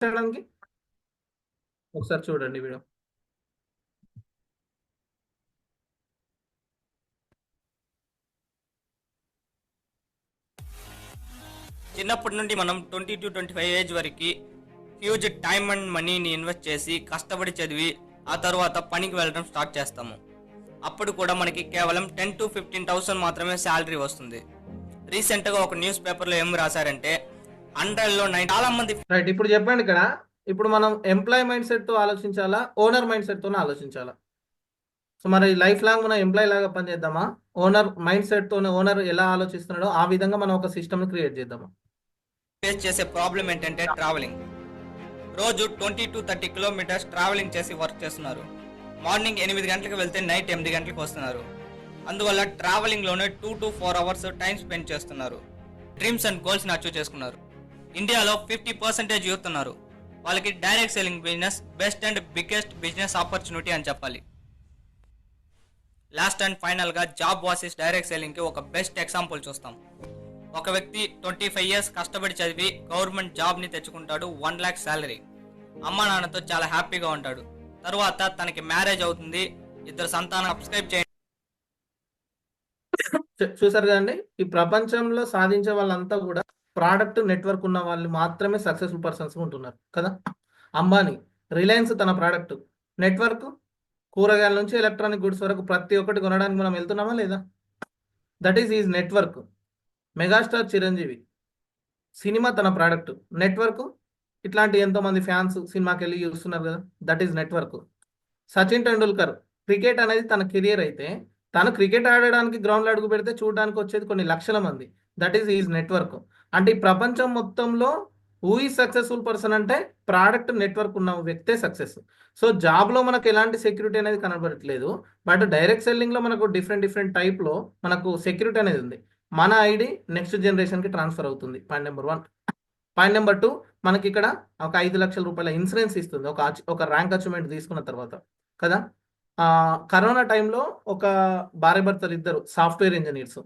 చేయడానికి ఒకసారి చూడండి వీడియో. చిన్నప్పటి నుండి మనం 20 to 25 ఏజ్ వరకు హ్యూజ్ టైం అండ్ మనీని ఇన్వెస్ట్ చేసి కష్టపడి చదివి ఆ తర్వాత పనికి వెళ్ళడం స్టార్ట్ చేస్తాము. అప్పుడు కూడా మనకి కేవలం 10 to 15,000 మాత్రమే శాలరీ వస్తుంది. రీసెంట్గా ఒక న్యూస్ పేపర్లో ఏం రాశారంటే 100లో 90 చాలా మంది. రైట్, ఇప్పుడు చెప్పండి. ఇప్పుడు మనం ఎంప్లాయ్ మైండ్ సెట్తో ఆలోచించాలా, ఓనర్ మైండ్ సెట్తో ఆలోచించాలా? సో మరి లైఫ్ లాంగ్ మనం ఎంప్లాయ్ లాగా పనిచేద్దామా, ఓనర్ మైండ్ సెట్తోనే ఓనర్ ఎలా ఆలోచిస్తున్నాడో ఆ విధంగా మనం ఒక సిస్టమ్ని క్రియేట్ చేద్దామా? ఫేస్ చేసే ప్రాబ్లం ఏంటంటే ట్రావెలింగ్. రోజు 20 to 30 కిలోమీటర్స్ ట్రావెలింగ్ చేసి వర్క్ చేస్తున్నారు. మార్నింగ్ 8 గంటలకు వెళ్తే నైట్ 8 గంటలకు వస్తున్నారు. అందువల్ల ట్రావెలింగ్లోనే 2 to 4 అవర్స్ టైం స్పెండ్ చేస్తున్నారు. డ్రీమ్స్ అండ్ గోల్స్ని అచీవ్ చేసుకున్నారు. ఇండియాలో 50% యూత్ ఉన్నారు. వాళ్ళకి direct selling business best and biggest business opportunity అని చెప్పాలి. లాస్ట్ అండ్ ఫైనల్గా జాబ్ వర్సెస్ డైరెక్ట్ సెల్లింగ్కి ఒక బెస్ట్ ఎగ్జాంపుల్ చూస్తాం. ఒక వ్యక్తి 25 years కష్టపడి చదివి గవర్నమెంట్ జాబ్ని తెచ్చుకుంటాడు, 1 lakh శాలరీ. అమ్మా నాన్నతో చాలా హ్యాపీగా ఉంటాడు. తరువాత తనకి మ్యారేజ్ అవుతుంది, 2 సంతానం. సబ్స్క్రైబ్ చేయండి. చూసారు కదండి, ఈ ప్రపంచంలో సాధించే వాళ్ళంతా కూడా ప్రోడక్ట్ నెట్వర్క్ ఉన్న వాళ్ళు మాత్రమే సక్సెస్ఫుల్ పర్సన్స్ ఉంటున్నారు కదా. అంబానీ, రిలయన్స్ తన ప్రోడక్ట్ నెట్వర్క్, కూరగాయల నుంచి ఎలక్ట్రానిక్ గుడ్స్ వరకు ప్రతి ఒక్కటి కొనడానికి మనం వెళ్తున్నామా లేదా? That is network. Megastar Chiranjeevi cinema తన ప్రోడక్ట్, నెట్వర్క్ ఇట్లాంటి ఎంతోమంది ఫ్యాన్స్ సినిమాకి వెళ్ళి చూస్తున్నారు కదా, that is network. Sachin Tendulkar cricket అనేది తన కెరియర్ అయితే తను క్రికెట్ ఆడడానికి గ్రౌండ్లో అడుగు పెడితే చూడడానికి వచ్చేది కొన్ని లక్షల మంది, దట్ ఈజ్ నెట్వర్క్. అంటే ఈ ప్రపంచం మొత్తంలో హూ ఈ సక్సెస్ఫుల్ పర్సన్ అంటే ప్రోడక్ట్ నెట్వర్క్ ఉన్న వ్యక్తే సక్సెస్. సో జాబ్లో మనకు ఎలాంటి సెక్యూరిటీ అనేది కనబడట్లేదు, బట్ డైరెక్ట్ సెల్లింగ్లో మనకు డిఫరెంట్ టైప్లో మనకు సెక్యూరిటీ అనేది ఉంది. మన ఐడి నెక్స్ట్ జనరేషన్కి ట్రాన్స్ఫర్ అవుతుంది, పాయింట్ నెంబర్ 1. పాయింట్ నెంబర్ 2, మనకి ఇక్కడ ఒక 5 లక్షల రూపాయల ఇన్సూరెన్స్ ఇస్తుంది ఒక ర్యాంక్ అచీవ్మెంట్ తీసుకున్న తర్వాత కదా. కరోనా టైంలో ఒక భార్య భర్తలు ఇద్దరు సాఫ్ట్వేర్ ఇంజనీర్స్,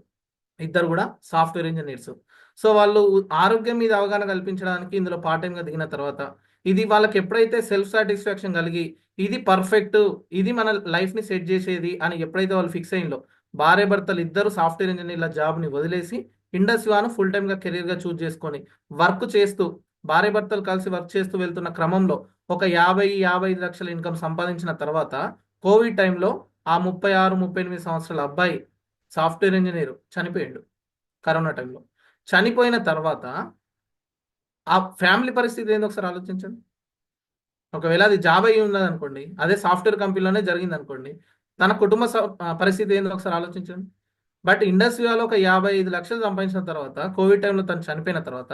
ఇద్దరు కూడా సాఫ్ట్వేర్ ఇంజనీర్స్. సో వాళ్ళు ఆరోగ్యం మీద అవగాహన కల్పించడానికి ఇందులో పార్ట్ టైంగా దిగిన తర్వాత ఇది వాళ్ళకి ఎప్పుడైతే సెల్ఫ్ సాటిస్ఫాక్షన్ కలిగి ఇది పర్ఫెక్ట్, ఇది మన లైఫ్ని సెట్ చేసేది అని ఎప్పుడైతే వాళ్ళు ఫిక్స్ అయ్యిందో, భార్య భర్తలు ఇద్దరు సాఫ్ట్వేర్ ఇంజనీర్ల జాబ్ని వదిలేసి ఇండస్ వ్యాను ఫుల్ టైమ్గా కెరీర్గా చూజ్ చేసుకొని వర్క్ చేస్తూ, భార్య భర్తలు కలిసి వర్క్ చేస్తూ వెళ్తున్న క్రమంలో ఒక 50-55 లక్షల ఇన్కమ్ సంపాదించిన తర్వాత కోవిడ్ టైంలో ఆ 36-38 సంవత్సరాల అబ్బాయి సాఫ్ట్వేర్ ఇంజనీర్ చనిపోయాడు కరోనా టైంలో. చనిపోయిన తర్వాత ఆ ఫ్యామిలీ పరిస్థితి ఏందో ఒకసారి ఆలోచించండి. ఒకవేళ అది జాబ్ అయ్యి ఉన్నది అనుకోండి, అదే సాఫ్ట్వేర్ కంపెనీలోనే జరిగింది అనుకోండి, తన కుటుంబ పరిస్థితి ఏందో ఒకసారి ఆలోచించండి. బట్ ఇండస్ట్రీలో ఒక 55 లక్షలు సంపాదించిన తర్వాత కోవిడ్ టైంలో తను చనిపోయిన తర్వాత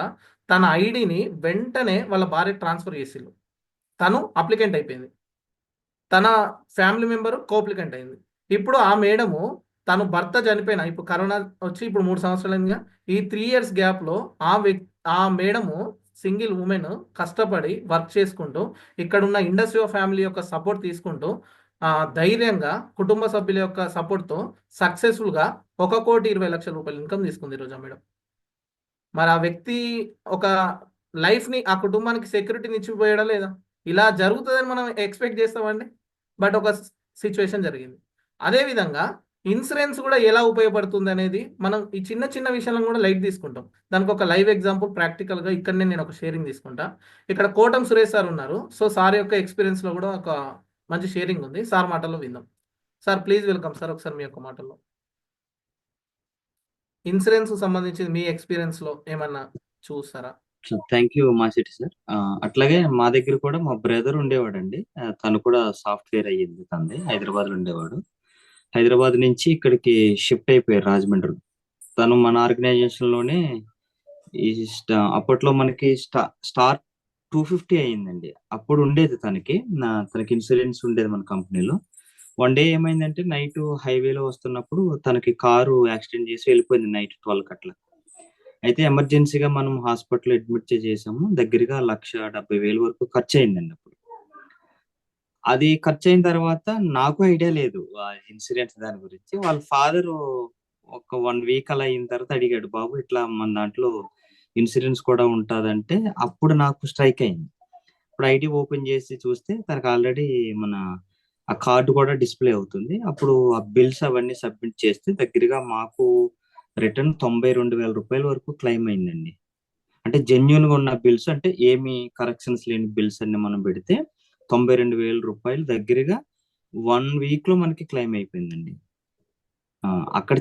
తన ఐడిని వెంటనే వాళ్ళ భార్యకు ట్రాన్స్ఫర్ చేసిళ్ళు. తను అప్లికెంట్ అయిపోయింది, తన ఫ్యామిలీ మెంబరు కోప్లికెంట్ అయింది. ఇప్పుడు ఆ మేడము తను భర్త చనిపోయిన ఇప్పుడు కరోనా వచ్చి ఇప్పుడు 3 సంవత్సరాలుగా ఈ 3 years గ్యాప్లో ఆ మేడము సింగిల్ ఉమెన్ కష్టపడి వర్క్ చేసుకుంటూ ఇక్కడ ఉన్న ఇండస్ట్రీ ఫ్యామిలీ యొక్క సపోర్ట్ తీసుకుంటూ ధైర్యంగా కుటుంబ సభ్యుల యొక్క సపోర్ట్తో సక్సెస్ఫుల్గా 1,20,00,000 రూపాయలు ఇన్కమ్ తీసుకుంది ఈరోజు ఆ మేడం. మరి ఆ వ్యక్తి ఒక లైఫ్ని ఆ కుటుంబానికి సెక్యూరిటీని ఇచ్చిపోయాడా లేదా? ఇలా జరుగుతుందని మనం ఎక్స్పెక్ట్ చేస్తామండి, బట్ ఒక సిచ్యువేషన్ జరిగింది. అదేవిధంగా ఇన్సూరెన్స్ కూడా ఎలా ఉపయోగపడుతుంది అనేది మనం ఈ చిన్న విషయాలను కూడా లైట్ తీసుకుంటాం. దానికి ఒక లైవ్ ఎగ్జాంపుల్ ప్రాక్టికల్గా ఇక్కడనే నేను ఒక షేరింగ్ తీసుకుంటా. ఇక్కడ కోటం సురేష్ సార్ ఉన్నారు. సో సార్ యొక్క ఎక్స్పీరియన్స్లో కూడా ఒక మంచి షేరింగ్ ఉంది, సార్ మాటల్లో విందాం. సార్ ప్లీజ్ వెల్కమ్ సార్, ఒకసారి మీ యొక్క మాటల్లో ఇన్సూరెన్స్ సంబంధించి మీ ఎక్స్పీరియన్స్లో ఏమన్నా చూస్తారా? థ్యాంక్ యూ మాసిటి సార్. అట్లాగే మా దగ్గర కూడా మా బ్రదర్ ఉండేవాడండి. తను కూడా సాఫ్ట్వేర్ అయ్యింది, తంది హైదరాబాద్ లో ఉండేవాడు. హైదరాబాద్ నుంచి ఇక్కడికి షిఫ్ట్ అయిపోయారు రాజమండ్రి. తను మన ఆర్గనైజేషన్ లోనే ఈ అప్పట్లో మనకి స్టార్ 250 అయ్యిందండి. అప్పుడు ఉండేది తనకి ఇన్సూరెన్స్ ఉండేది మన కంపెనీలో. వన్ డే ఏమైందంటే నైట్ హైవేలో వస్తున్నప్పుడు తనకి కారు యాక్సిడెంట్ చేసి వెళ్ళిపోయింది నైట్ 12 అట్లా. అయితే ఎమర్జెన్సీగా మనం హాస్పిటల్ అడ్మిట్ చేసాము. దగ్గరగా 1,70,000 వరకు ఖర్చు అయిందండి. అప్పుడు అది ఖర్చు అయిన తర్వాత నాకు ఐడియా లేదు ఇన్సూరెన్స్ దాని గురించి. వాళ్ళ ఫాదర్ ఒక 1 week అలా అయిన తర్వాత అడిగాడు, బాబు ఇట్లా మన దాంట్లో ఇన్సూరెన్స్ కూడా ఉంటుందంటే అప్పుడు నాకు స్ట్రైక్ అయింది. అప్పుడు ఐడి ఓపెన్ చేసి చూస్తే తనకు ఆల్రెడీ మన ఆ కార్డు కూడా డిస్ప్లే అవుతుంది. అప్పుడు ఆ బిల్స్ అవన్నీ సబ్మిట్ చేస్తే దగ్గరగా మాకు రిటర్న్ 92,000 వరకు క్లెయిమ్ అయిందండి. అంటే జెన్యున్ గా ఉన్న బిల్స్, అంటే ఏమి కరెక్షన్స్ లేని బిల్స్ అన్ని మనం పెడితే 92,000 దగ్గరగా 1 వీక్ లో మనకి క్లెయిమ్ అయిపోయిందండి. అక్కడ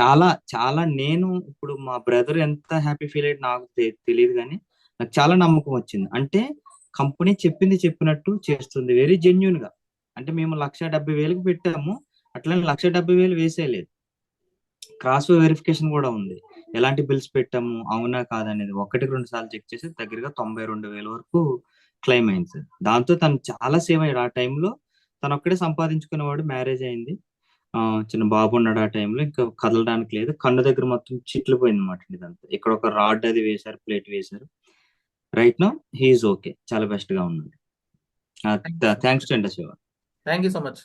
చాలా చాలా నేను ఇప్పుడు మా బ్రదర్ ఎంత హ్యాపీ ఫీల్ అయ్యి నాకు తెలియదు, కానీ నాకు చాలా నమ్మకం వచ్చింది. అంటే కంపెనీ చెప్పింది చెప్పినట్టు చేస్తుంది, వెరీ జెన్యున్ గా. అంటే మేము 1,70,000కి పెట్టాము, అట్లనే 1,70,000 వేసేయలేదు, క్రాస్ వెరిఫికేషన్ కూడా ఉంది. ఎలాంటి బిల్స్ పెట్టాము, అవునా కాదనేది 1-2 సార్లు చెక్ చేసి దగ్గరగా 92,000 వరకు క్లెయిమ్ అయింది సార్. దాంతో తను చాలా సేవ్ అయ్యాడు. ఆ టైంలో తను ఒక్కడే సంపాదించుకునేవాడు, మ్యారేజ్ అయింది, చిన్న బాబు ఉన్నాడు. ఆ టైంలో ఇంకా కదలడానికి లేదు, కన్ను దగ్గర మొత్తం చిట్లు పోయింది అనమాట. ఇదంతా ఇక్కడ ఒక రాడ్ అది వేశారు, ప్లేట్ వేశారు. రైట్ నౌ హీఈస్ ఓకే, చాలా బెస్ట్ గా ఉన్నాడు. Thanks to Shiva. Thank you so much.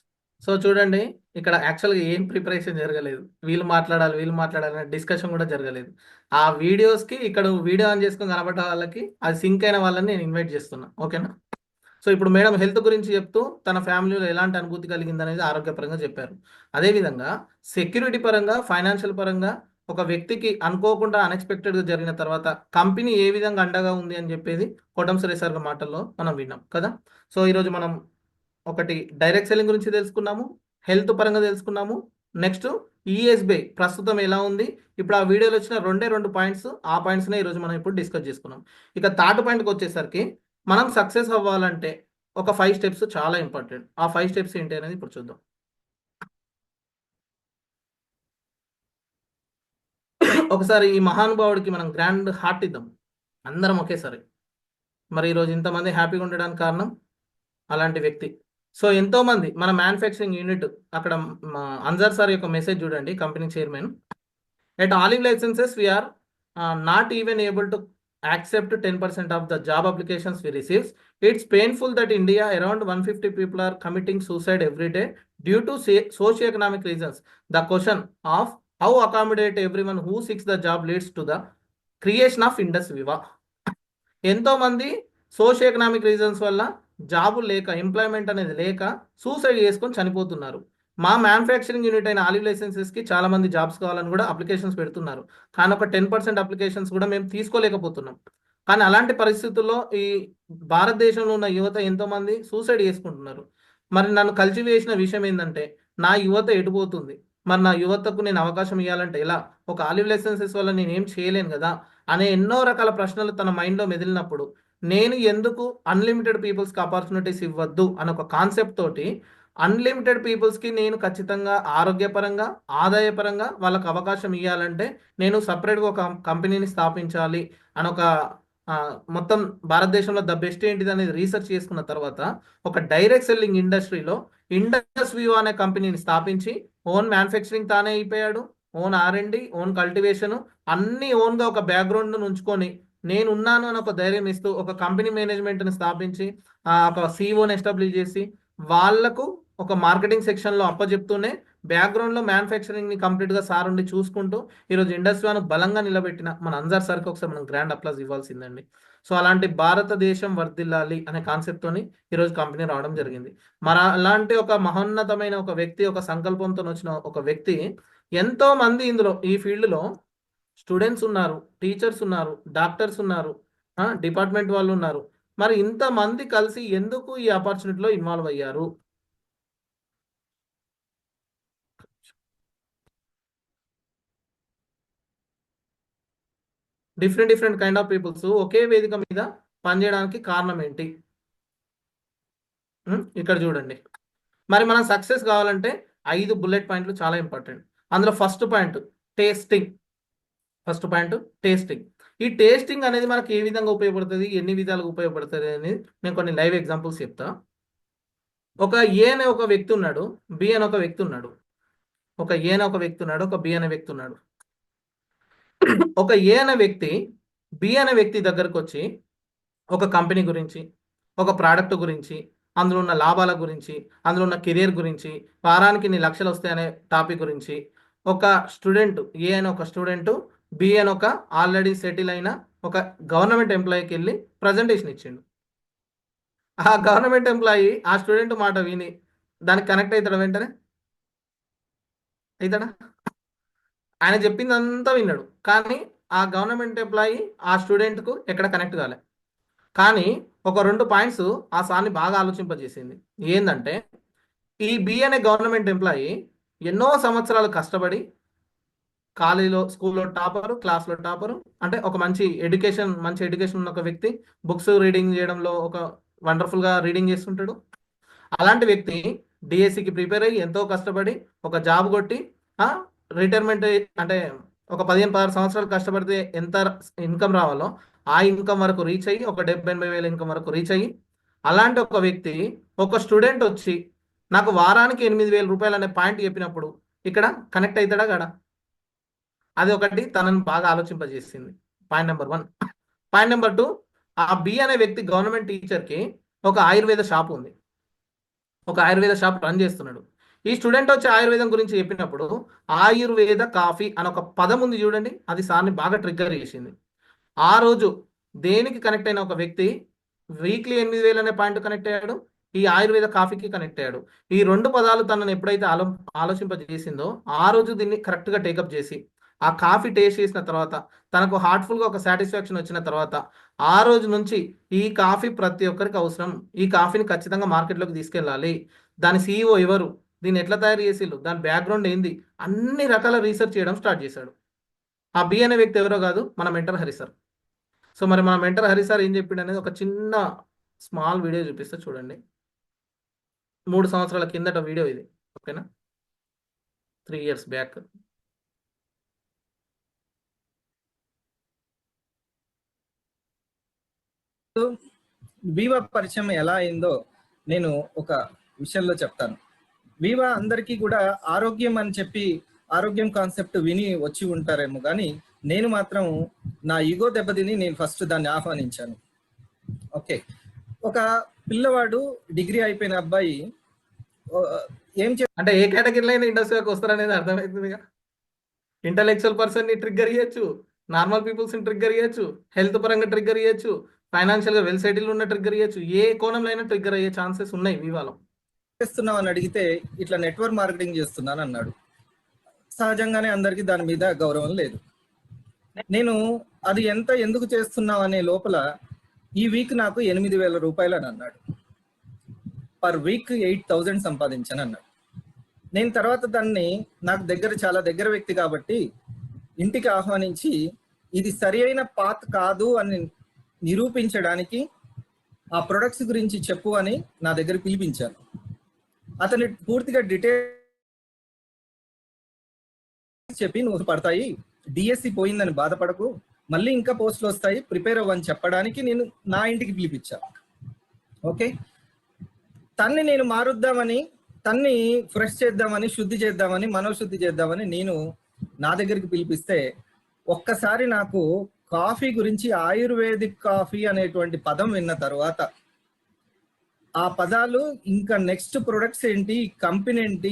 So చూడండి, ఇక్కడ యాక్చువల్గా ఏం ప్రిపరేషన్ జరగలేదు, వీళ్ళు మాట్లాడాలి అనే డిస్కషన్ కూడా జరగలేదు. ఆ వీడియోస్కి ఇక్కడ వీడియో ఆన్ చేసుకొని కనబడ్డ వాళ్ళకి అది సింక్ అయిన వాళ్ళని నేను ఇన్వైట్ చేస్తున్నా, ఓకేనా? సో ఇప్పుడు మేడం హెల్త్ గురించి చెప్తూ తన ఫ్యామిలీలో ఎలాంటి అనుభూతి కలిగింది అనేది ఆరోగ్యపరంగా చెప్పారు. అదేవిధంగా సెక్యూరిటీ పరంగా, ఫైనాన్షియల్ పరంగా ఒక వ్యక్తికి అనుకోకుండా అన్ఎక్స్పెక్టెడ్గా జరిగిన తర్వాత కంపెనీ ఏ విధంగా అండగా ఉంది అని చెప్పేది కోటంసరి సార్ మాటల్లో మనం విన్నాం కదా. సో ఈరోజు మనం ఒకటి డైరెక్ట్ సెల్లింగ్ గురించి తెలుసుకున్నాము, హెల్త్ పరంగా తెలుసుకున్నాము, నెక్స్ట్ ఈఎస్బిఐ ప్రస్తుతం ఎలా ఉంది. ఇప్పుడు ఆ వీడియోలో వచ్చిన 2 పాయింట్స్, ఆ పాయింట్స్నే ఈరోజు మనం ఇప్పుడు డిస్కస్ చేసుకున్నాం. ఇక థర్డ్ పాయింట్కి వచ్చేసరికి మనం సక్సెస్ అవ్వాలంటే ఒక 5 స్టెప్స్ చాలా ఇంపార్టెంట్. ఆ 5 స్టెప్స్ ఏంటి అనేది ఇప్పుడు చూద్దాం. ఒకసారి ఈ మహానుభావుడికి మనం గ్రాండ్ హార్ట్ ఇద్దాం అందరం ఒకేసారి. మరి ఈరోజు ఇంతమంది హ్యాపీగా ఉండడానికి కారణం అలాంటి వ్యక్తి. సో ఎంతోమంది మన మ్యానుఫ్యాక్చరింగ్ యూనిట్ అక్కడ అన్జర్ సార్ యొక్క మెసేజ్ చూడండి, company chairman. At Olive Licenses, we are not even able to accept 10% of the job applications we receive. It's painful that India around 150 people are committing suicide every day due to socio-economic reasons. The question of how accommodate everyone who seeks the job leads to the creation of Indus Viva. ఎంతోమంది socio economic reasons వల్ల జాబులు లేక, employment అనేది లేక suicide చేసుకొని చనిపోతున్నారు. మా manufacturing unit అయిన ఆలివ్ లైసెన్సెస్కి చాలా మంది జాబ్స్ కావాలని కూడా అప్లికేషన్స్ పెడుతున్నారు, కానీ ఒక 10% అప్లికేషన్స్ కూడా మేము తీసుకోలేకపోతున్నాం. కానీ అలాంటి పరిస్థితుల్లో ఈ భారతదేశంలో ఉన్న యువత ఎంతోమంది సూసైడ్ చేసుకుంటున్నారు. మరి నన్ను కలిసివేసిన విషయం ఏంటంటే, నా యువత ఎటుపోతుంది, మరి నా యువతకు నేను అవకాశం ఇవ్వాలంటే ఎలా, ఒక ఆలివ్ లైసెన్సెస్ వల్ల నేను ఏం చేయలేను కదా అనే ఎన్నో రకాల ప్రశ్నలు తన మైండ్లో మెదిలినప్పుడు, నేను ఎందుకు అన్లిమిటెడ్ పీపుల్స్కి ఆపర్చునిటీస్ ఇవ్వద్దు అని ఒక కాన్సెప్ట్ తోటి అన్లిమిటెడ్ పీపుల్స్కి నేను ఖచ్చితంగా ఆరోగ్యపరంగా, ఆదాయపరంగా వాళ్ళకు అవకాశం ఇవ్వాలంటే నేను సపరేట్గా ఒక కంపెనీని స్థాపించాలి అని ఒక మొత్తం భారతదేశంలో ద బెస్ట్ ఏంటిది అనేది రీసెర్చ్ చేసుకున్న తర్వాత ఒక డైరెక్ట్ సెల్లింగ్ ఇండస్ట్రీలో ఇండస్ వివో అనే కంపెనీని స్థాపించి ఓన్ మ్యానుఫ్యాక్చరింగ్ తానే అయిపోయాడు, ఓన్ R&D, ఓన్ కల్టివేషన్ అన్నీ ఓన్గా ఒక బ్యాక్గ్రౌండ్ ఉంచుకొని నేను ఉన్నాను అని ఒక ధైర్యం ఇస్తూ ఒక కంపెనీ మేనేజ్మెంట్ని స్థాపించి ఒక CEOని ఎస్టాబ్లిష్ చేసి వాళ్లకు ఒక మార్కెటింగ్ సెక్షన్లో అప్పచెప్తూనే బ్యాక్గ్రౌండ్లో మ్యానుఫ్యాక్చరింగ్ని కంప్లీట్గా సార్ ఉండి చూసుకుంటూ ఈరోజు ఇండస్ట్రీని బలంగా నిలబెట్టిన మన అన్జర్ సార్కి ఒకసారి మనం గ్రాండ్ అప్లాజ్ ఇవ్వాల్సిందండి. సో అలాంటి భారతదేశం వర్ధిల్లాలి అనే కాన్సెప్ట్తోని ఈరోజు కంపెనీ రావడం జరిగింది. మరి అలాంటి ఒక మహోన్నతమైన ఒక వ్యక్తి, ఒక సంకల్పంతో వచ్చిన ఒక వ్యక్తి, ఎంతో మంది ఇందులో ఈ ఫీల్డ్లో స్టూడెంట్స్ ఉన్నారు, టీచర్స్ ఉన్నారు, డాక్టర్స్ ఉన్నారు, డిపార్ట్మెంట్ వాళ్ళు ఉన్నారు. మరి ఇంతమంది కలిసి ఎందుకు ఈ ఆపర్చునిటీలో ఇన్వాల్వ్ అయ్యారు? డిఫరెంట్ కైండ్ ఆఫ్ పీపుల్స్ ఒకే వేదిక మీద పనిచేయడానికి కారణం ఏంటి? ఇక్కడ చూడండి. మరి మనం సక్సెస్ కావాలంటే 5 బుల్లెట్ పాయింట్లు చాలా ఇంపార్టెంట్. అందులో ఫస్ట్ పాయింట్ టేస్టింగ్. ఈ టేస్టింగ్ అనేది మనకి ఏ విధంగా ఉపయోగపడుతుంది, ఎన్ని విధాలుగా ఉపయోగపడుతుంది అనేది నేను కొన్ని లైవ్ ఎగ్జాంపుల్స్ చెప్తా. ఒక ఏ అనే ఒక వ్యక్తి ఉన్నాడు, బి అనే ఒక వ్యక్తి ఉన్నాడు. ఒక ఏ అనే ఒక వ్యక్తి ఉన్నాడు, ఒక బి అనే వ్యక్తి ఉన్నాడు. ఒక ఏ అనే వ్యక్తి బి అనే వ్యక్తి దగ్గరకు వచ్చి ఒక కంపెనీ గురించి, ఒక ప్రోడక్ట్ గురించి, అందులో ఉన్న లాభాల గురించి, అందులో ఉన్న కెరియర్ గురించి, వారానికి ఇన్ని లక్షలు వస్తాయనే టాపిక్ గురించి ఒక స్టూడెంట్, ఏ అని ఒక స్టూడెంట్ బి అని ఒక ఆల్రెడీ సెటిల్ అయిన ఒక గవర్నమెంట్ ఎంప్లాయీకి వెళ్ళి ప్రజెంటేషన్ ఇచ్చిండు. ఆ గవర్నమెంట్ ఎంప్లాయీ ఆ స్టూడెంట్ మాట విని దానికి కనెక్ట్ అవుతాడు వెంటనే, అవుతాడా? ఆయన చెప్పిందంతా విన్నాడు, కానీ ఆ గవర్నమెంట్ ఎంప్లాయీ ఆ స్టూడెంట్కు ఎక్కడ కనెక్ట్ కాలే. కానీ ఒక 2 పాయింట్స్ ఆ సార్ని బాగా ఆలోచింపజేసింది. ఏందంటే, ఈ బి అనే గవర్నమెంట్ ఎంప్లాయీ ఎన్నో సంవత్సరాలు కష్టపడి కాలేజీలో, స్కూల్లో టాపరు, క్లాస్‌లో టాపరు. అంటే ఒక మంచి ఎడ్యుకేషన్ ఉన్న ఒక వ్యక్తి. బుక్స్ రీడింగ్ చేయడంలో ఒక వండర్‌ఫుల్‌గా రీడింగ్ చేస్తుంటాడు. అలాంటి వ్యక్తి డిఎస్సికి ప్రిపేర్ అయ్యి ఎంతో కష్టపడి ఒక జాబ్ కొట్టి రిటైర్మెంట్ అంటే ఒక 15, 16 సంవత్సరాలు కష్టపడితే ఎంత ఇన్కమ్ రావాలో ఆ ఇన్కమ్ వరకు రీచ్ అయ్యి ఒక 70,000, 80,000 ఇన్కమ్ వరకు రీచ్ అయ్యి, అలాంటి ఒక వ్యక్తి ఒక స్టూడెంట్ వచ్చి నాకు వారానికి 8,000 రూపాయలు అనే పాయింట్ చెప్పినప్పుడు ఇక్కడ కనెక్ట్ అవుతాడా కాడా? అది ఒకటి తనను బాగా ఆలోచింపజేసింది. Point number 1. పాయింట్ నెంబర్ 2, ఆ బి అనే వ్యక్తి గవర్నమెంట్ టీచర్కి ఒక ఆయుర్వేద షాప్ ఉంది. ఒక ఆయుర్వేద షాప్ రన్ చేస్తున్నాడు. ఈ స్టూడెంట్ వచ్చి ఆయుర్వేదం గురించి చెప్పినప్పుడు ఆయుర్వేద కాఫీ అని ఒక పదం ఉంది చూడండి, అది సార్ని బాగా ట్రిగ్గర్ చేసింది. ఆ రోజు దేనికి కనెక్ట్ అయిన ఒక వ్యక్తి వీక్లీ 8,000 అనే పాయింట్ కనెక్ట్ అయ్యాడు, ఈ ఆయుర్వేద కాఫీకి కనెక్ట్ అయ్యాడు. ఈ 2 పదాలు తనను ఎప్పుడైతే ఆలోచింపజేసిందో ఆ రోజు దీన్ని కరెక్ట్గా టేకప్ చేసి ఆ కాఫీ టేస్ట్ చేసిన తర్వాత తనకు హార్ట్ఫుల్గా ఒక సాటిస్ఫాక్షన్ వచ్చిన తర్వాత ఆ రోజు నుంచి ఈ కాఫీ ప్రతి ఒక్కరికి అవసరం, ఈ కాఫీని ఖచ్చితంగా మార్కెట్లోకి తీసుకెళ్ళాలి, దాని సీఈఓ ఎవరు, దీన్ని ఎట్లా తయారు చేసిళ్ళు, దాని బ్యాక్గ్రౌండ్ ఏంది, అన్ని రకాల రీసెర్చ్ చేయడం స్టార్ట్ చేశాడు. ఆ బి అనే వ్యక్తి ఎవరో కాదు, మన మెంటర్ హరి సార్. సో మరి మన మెంటర్ హరి సార్ ఏం చెప్పిండు అనేది ఒక చిన్న స్మాల్ వీడియో చూపిస్తే చూడండి. 3 సంవత్సరాల కిందట వీడియో ఇది, ఓకేనా? 3 ఇయర్స్ బ్యాక్. వీవా పరిచయం ఎలా అయిందో నేను ఒక విషయంలో చెప్తాను. వీవా అందరికీ కూడా ఆరోగ్యం అని చెప్పి ఆరోగ్యం కాన్సెప్ట్ విని వచ్చి ఉంటారేమో, కానీ నేను మాత్రం నా ఈగో దెబ్బతిని నేను ఫస్ట్ దాన్ని ఆహ్వానించాను. ఓకే, ఒక పిల్లవాడు డిగ్రీ అయిపోయిన అబ్బాయి ఏం అంటే ఏ కేటగిరీలో అయినా ఇండస్ట్రీలోకి వస్తారనేది అర్థమవుతుందిగా. ఇంటలెక్చువల్ పర్సన్ని ట్రిగ్గర్ చేయొచ్చు, నార్మల్ పీపుల్స్ని ట్రిగ్గర్ చేయొచ్చు, హెల్త్ పరంగా ట్రిగ్గర్ చేయొచ్చు, ఫైనాన్షియల్గా వెల్ సెటిల్ ఉన్న ట్రిగ్గర్ చేయొచ్చు, ఏ కోణంలో అయినా ట్రిగ్గర్ అయ్యే ఛాన్సెస్ ఉన్నాయి వివాలో. చేస్తున్నావు అని అడిగితే ఇట్లా నెట్వర్క్ మార్కెటింగ్ చేస్తున్నాను అన్నాడు. సహజంగానే అందరికీ దాని మీద గౌరవం లేదు. నేను అది ఎందుకు చేస్తున్నావు అనే లోపల ఈ వీక్ నాకు 8,000 రూపాయలు అని అన్నాడు. పర్ వీక్ 8,000 సంపాదించాను అన్నాడు. నేను తర్వాత దాన్ని నాకు చాలా దగ్గర వ్యక్తి కాబట్టి ఇంటికి ఆహ్వానించి ఇది సరి అయిన పాత్ కాదు అని నిరూపించడానికి ఆ ప్రొడక్ట్స్ గురించి చెప్పు అని నా దగ్గర పిలిపించాను. అతని పూర్తిగా డీటెయిల్స్ చెప్పి నువ్వు పడతాయి, డిఎస్సి పోయిందని బాధపడకు, మళ్ళీ ఇంకా పోస్టులు వస్తాయి, ప్రిపేర్ అవ్వని చెప్పడానికి నేను నా ఇంటికి పిలిపించాను. ఓకే, తన్ని నేను మారుద్దామని, తన్ని ఫ్రెష్ చేద్దామని, శుద్ధి చేద్దామని, మనోశుద్ధి చేద్దామని నేను నా దగ్గరికి పిలిపిస్తే ఒక్కసారి నాకు కాఫీ గురించి ఆయుర్వేదిక్ కాఫీ అనేటువంటి పదం విన్న తర్వాత ఆ పదాలు ఇంకా నెక్స్ట్ ప్రొడక్ట్స్ ఏంటి, కంపెనీ ఏంటి,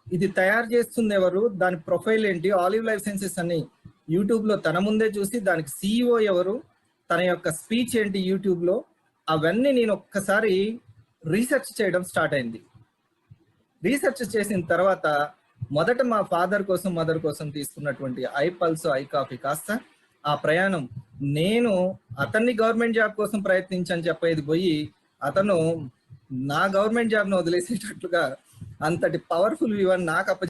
ఇది తయారు చేస్తుంది ఎవరు, దాని ప్రొఫైల్ ఏంటి, ఆలివ్ లైఫ్ సైన్సెస్ అని యూట్యూబ్లో తన ముందే చూసి దానికి సిఇఓ ఎవరు, తన యొక్క స్పీచ్ ఏంటి యూట్యూబ్లో, అవన్నీ నేను ఒక్కసారి రీసెర్చ్ చేయడం స్టార్ట్ అయింది. రీసెర్చ్ చేసిన తర్వాత మొదట మా ఫాదర్ కోసం మదర్ కోసం తీసుకున్నటువంటి ఐపల్స్ ఐ కాఫీ కాస్త ఆ ప్రయాణం నేను అతన్ని గవర్నమెంట్ జాబ్ కోసం ప్రయత్నించని చెప్పేది పోయి అతను నా గవర్నమెంట్ జాబ్ను వదిలేసేటట్లుగా అంతటి పవర్ఫుల్ వివన్ నాకు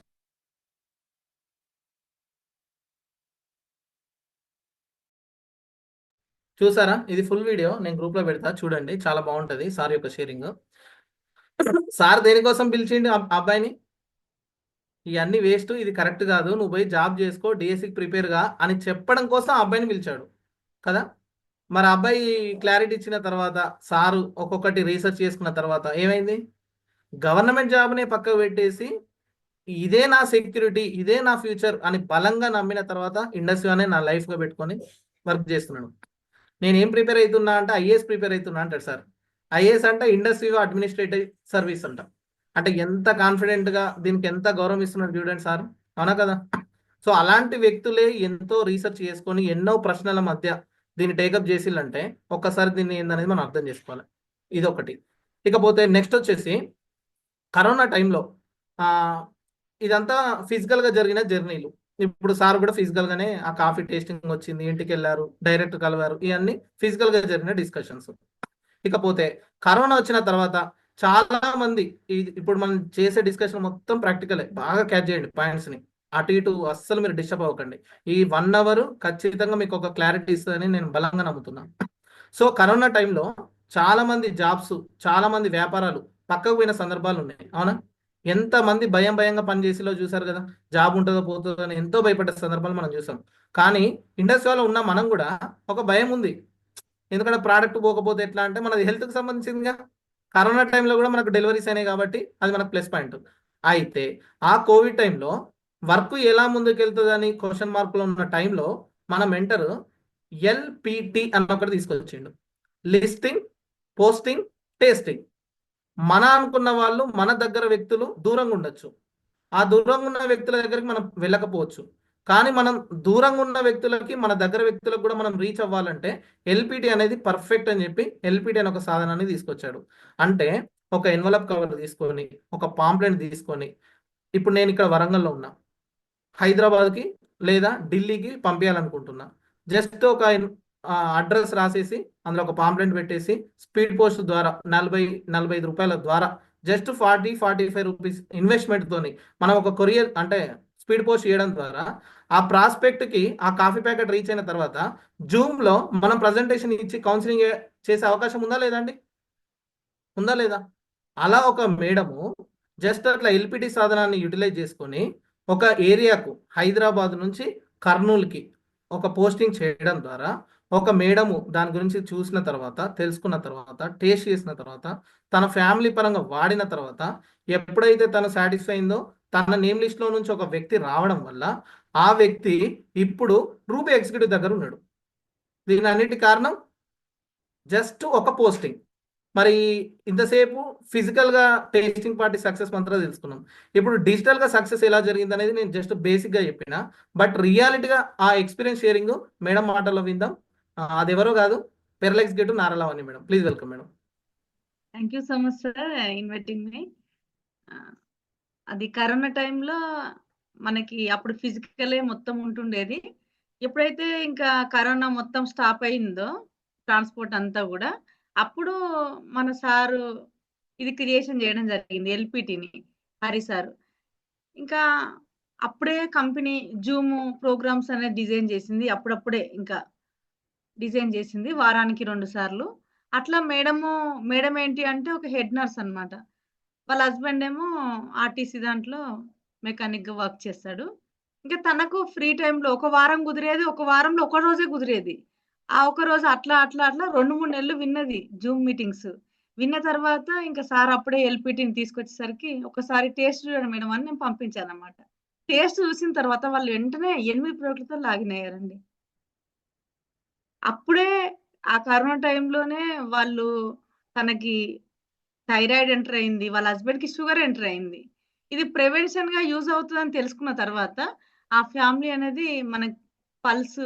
చూసారా? ఇది ఫుల్ వీడియో నేను గ్రూప్లో పెడతా, చూడండి, చాలా బాగుంటుంది సార్ యొక్క షేరింగ్. సార్ దేనికోసం పిలిచిండి అబ్బాయిని? ఇవన్నీ వేస్ట్, ఇది కరెక్ట్ కాదు, నువ్వు పోయి జాబ్ చేసుకో, డిఎస్సికి ప్రిపేర్గా అని చెప్పడం కోసం ఆ అబ్బాయిని పిలిచాడు కదా. మరి అబ్బాయి క్లారిటీ ఇచ్చిన తర్వాత సారు ఒక్కొక్కటి రీసెర్చ్ చేసుకున్న తర్వాత ఏమైంది? గవర్నమెంట్ జాబ్నే పక్కకు పెట్టేసి ఇదే నా సెక్యూరిటీ, ఇదే నా ఫ్యూచర్ అని బలంగా నమ్మిన తర్వాత ఇండస్ట్రీ అనే నా లైఫ్గా పెట్టుకొని వర్క్ చేస్తున్నాడు. నేను ఏం ప్రిపేర్ అవుతున్నా అంటే ఐఏఎస్ ప్రిపేర్ అవుతున్నా అంటాడు సార్. ఐఏఎస్ అంటే ఇండస్ట్రీ అడ్మినిస్ట్రేటివ్ సర్వీస్ అంట. అంటే ఎంత కాన్ఫిడెంట్గా దీనికి ఎంత గౌరవం ఇస్తున్నాడు చూడండి సార్, అవునా కదా? సో అలాంటి వ్యక్తులే ఎంతో రీసెర్చ్ చేసుకొని ఎన్నో ప్రశ్నల మధ్య దీన్ని టేకప్ చేసిల్లంటే ఒక్కసారి దీన్ని ఏందనేది మనం అర్థం చేసుకోవాలి. ఇదొకటి. ఇకపోతే నెక్స్ట్ వచ్చేసి కరోనా టైంలో ఇదంతా ఫిజికల్గా జరిగిన జర్నీలు. ఇప్పుడు సార్ కూడా ఫిజికల్గానే ఆ కాఫీ టేస్టింగ్ వచ్చింది, ఇంటికి వెళ్ళారు, డైరెక్ట్ కలివారు, ఇవన్నీ ఫిజికల్గా జరిగిన డిస్కషన్స్. ఇకపోతే కరోనా వచ్చిన తర్వాత చాలా మంది ఇప్పుడు మనం చేసే డిస్కషన్ మొత్తం ప్రాక్టికలే, బాగా క్యాచ్ చేయండి పాయింట్స్ని, అటు ఇటు అస్సలు మీరు డిస్టర్బ్ అవ్వకండి. ఈ 1 అవర్ ఖచ్చితంగా మీకు ఒక క్లారిటీ ఇస్తుందని నేను బలంగా నమ్ముతున్నాను. సో కరోనా టైంలో చాలా మంది జాబ్స్, చాలా మంది వ్యాపారాలు పక్కకు పోయిన సందర్భాలు ఉన్నాయి, అవునా? ఎంతమంది భయంగా పనిచేసేలో చూసారు కదా, జాబ్ ఉంటుందో పోతుందో అని ఎంతో భయపడ్డ సందర్భాలు మనం చూసాం. కానీ ఇండస్ట్రీలో ఉన్న మనం కూడా ఒక భయం ఉంది, ఎందుకంటే ప్రోడక్ట్ పోకపోతే ఎట్లా అంటే మనది హెల్త్కి సంబంధించిందిగా. కరోనా టైంలో కూడా మనకు డెలివరీస్ అయినాయి కాబట్టి అది మనకు ప్లస్ పాయింట్. అయితే ఆ కోవిడ్ టైంలో వర్క్ ఎలా ముందుకు వెళ్తుంది అని క్వశ్చన్ మార్కులో ఉన్న టైంలో మన మెంటర్ ఎల్పిటి అన్న ఒకటి తీసుకొచ్చిండు. Listing, posting, tasting. మన అనుకున్న వాళ్ళు, మన దగ్గర వ్యక్తులు దూరంగా ఉండొచ్చు, ఆ దూరంగా ఉన్న వ్యక్తుల దగ్గరికి మనం వెళ్ళకపోవచ్చు, కానీ మనం దూరంగా ఉన్న వ్యక్తులకి, మన దగ్గర వ్యక్తులకు కూడా మనం రీచ్ అవ్వాలంటే ఎల్పిటి అనేది పర్ఫెక్ట్ అని చెప్పి ఎల్పిటి అనే ఒక సాధనాన్ని తీసుకొచ్చాడు. అంటే ఒక ఎన్వలప్ కవర్ తీసుకొని, ఒక పాంప్లెట్ తీసుకొని, ఇప్పుడు నేను ఇక్కడ వరంగల్లో ఉన్నా, హైదరాబాద్కి లేదా ఢిల్లీకి పంపించాలనుకుంటున్నా, జస్ట్ ఒక అడ్రస్ రాసేసి అందులో ఒక పాంప్లెట్ పెట్టేసి స్పీడ్ పోస్ట్ ద్వారా 40-45 రూపాయల ద్వారా జస్ట్ 40-45 రూపీస్ ఇన్వెస్ట్మెంట్ తోని మనం ఒక కొరియర్ అంటే స్పీడ్ పోస్ట్ చేయడం ద్వారా ఆ ప్రాస్పెక్ట్కి ఆ కాఫీ ప్యాకెట్ రీచ్ అయిన తర్వాత జూమ్లో మనం ప్రజెంటేషన్ ఇచ్చి కౌన్సిలింగ్ చేసే అవకాశం ఉందా లేదండి? ఉందా లేదా? అలా ఒక మేడము జస్ట్ అట్లా ఎల్పిటి సాధనాన్ని యూటిలైజ్ చేసుకొని ఒక ఏరియాకు, హైదరాబాద్ నుంచి కర్నూలుకి ఒక పోస్టింగ్ చేయడం ద్వారా ఒక మేడము దాని గురించి చూసిన తర్వాత, తెలుసుకున్న తర్వాత, టేస్ట్ చేసిన తర్వాత, తన ఫ్యామిలీ పరంగా వాడిన తర్వాత ఎప్పుడైతే తను సాటిస్ఫై అయిందో తన నేమ్ లిస్ట్లో నుంచి ఒక వ్యక్తి రావడం వల్ల ఆ వ్యక్తి ఇప్పుడు రూబీ ఎగ్జిక్యూటివ్ దగ్గర ఉన్నాడు. దీని అన్నిటి కారణం జస్ట్ ఒక పోస్టింగ్. మరి ఇంతసేపు ఫిజికల్గా టేస్టింగ్ పార్టీ సక్సెస్ మంత్రాలు తెలుసుకున్నాం, ఇప్పుడు డిజిటల్గా సక్సెస్ ఎలా జరిగింది అనేది నేను జస్ట్ బేసిక్గా చెప్పిన, బట్ రియాలిటీగా ఆ ఎక్స్పీరియన్స్ షేరింగ్ మేడం మాటల్లో విందాం. అది ఎవరో కాదు, pearl executive Naralavani madam. Please welcome madam. Thank you so much sir inviting మీ. అది కరోనా టైంలో మనకి అప్పుడు ఫిజికలే మొత్తం ఉంటుండేది. ఎప్పుడైతే ఇంకా కరోనా మొత్తం స్టాప్ అయిందో ట్రాన్స్పోర్ట్ అంతా కూడా, అప్పుడు మన సారు ఇది క్రియేషన్ చేయడం జరిగింది, ఎల్పిటిని, హరి సారు. ఇంకా అప్పుడే కంపెనీ జూమ్ ప్రోగ్రామ్స్ అనేది డిజైన్ చేసింది, అప్పుడప్పుడే ఇంకా డిజైన్ చేసింది, వారానికి 2 సార్లు. అట్లా మేడం ఏంటి అంటే ఒక హెడ్ నర్స్ అన్నమాట. వాళ్ళ హస్బెండ్ ఏమో ఆర్టీసీ దాంట్లో మెకానిక్గా వర్క్ చేస్తాడు. ఇంకా తనకు ఫ్రీ టైంలో ఒక వారం కుదిరేది, ఒక వారంలో ఒక రోజే కుదిరేది. ఆ ఒక రోజు అట్లా 2-3 నెలలు విన్నది జూమ్ మీటింగ్స్. విన్న తర్వాత ఇంకా సార్ అప్పుడే ఎల్పిటిని తీసుకొచ్చేసరికి ఒకసారి టేస్ట్ చూడండి మేడం అని నేను పంపించానన్నమాట. టేస్ట్ చూసిన తర్వాత వాళ్ళు వెంటనే 8 ప్రోడక్ట్లతో లాగిన్ అయ్యారండి. అప్పుడే ఆ కరోనా టైంలోనే వాళ్ళు, తనకి థైరాయిడ్ ఎంటర్ అయింది, వాళ్ళ హస్బెండ్‌కి షుగర్ ఎంటర్ అయింది. ఇది ప్రివెన్షన్‌గా యూజ్ అవుతుందని తెలుసుకున్న తర్వాత ఆ ఫ్యామిలీ అనేది మన పల్స్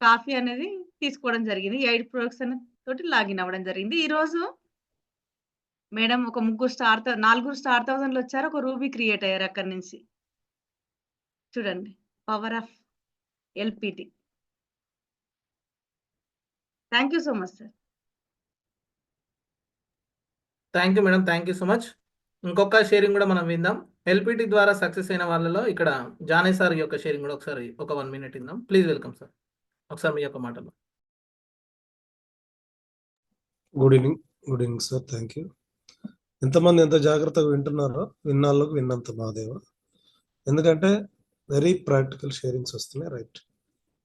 కాఫీ అనేది తీసుకోవడం జరిగింది. 8 ప్రొడక్ట్స్ తోటి లాగిన్ అవ్వడం జరిగింది. ఈరోజు మేడం ఒక 4 స్టార్ థౌజండ్‌లో వచ్చారు, ఒక రూబీ క్రియేట్ అయ్యారు అక్కడి నుంచి. చూడండి power of LPT. Thank you so much sir. Thank you madam, thank you so much. ఇంకొక షేరింగ్ కూడా మనం విందాం. ఎల్పిటి ద్వారా సక్సెస్ అయిన వాళ్ళలో ఇక్కడ జానే సార్ యొక్క షేరింగ్ కూడా ఒకసారి ఒక 1 మినిట్ విందాం. ప్లీజ్ వెల్కమ్ సార్, ఒకసారి మీ యొక్క మాటలు. Good evening sir, thank you. ఎంతమంది ఎంత జాగ్రత్తగా వింటున్నారో విన్నాళ్ళకు విన్నంత మాదేవ, ఎందుకంటే వెరీ ప్రాక్టికల్ షేరింగ్స్ వస్తున్నాయి, రైట్.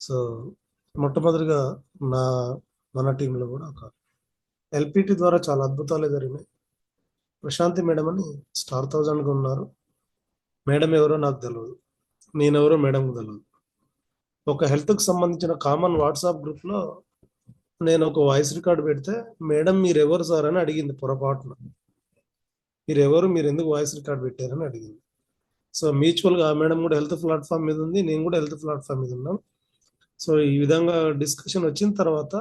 సో మొట్టమొదటిగా మన టీంలో కూడా ఒక ఎల్పిటి ద్వారా చాలా అద్భుతాలే జరిగినాయి. ప్రశాంతి మేడం అని స్టార్ 1000గా ఉన్నారు. మేడం ఎవరో నాకు తెలియదు, నేనెవరో మేడంకు తెలియదు. ఒక హెల్త్కి సంబంధించిన కామన్ వాట్సాప్ గ్రూప్లో నేను ఒక వాయిస్ రికార్డ్ పెడితే మేడం మీరెవరు సార్ అని అడిగింది పొరపాటున. మీరు ఎందుకు వాయిస్ రికార్డ్ పెట్టారని అడిగింది. సో మ్యూచువల్గా ఆ మేడం కూడా హెల్త్ ప్లాట్ఫామ్ మీద ఉంది, నేను కూడా హెల్త్ ప్లాట్ఫామ్ మీద ఉన్నాం. సో ఈ విధంగా డిస్కషన్ వచ్చిన తర్వాత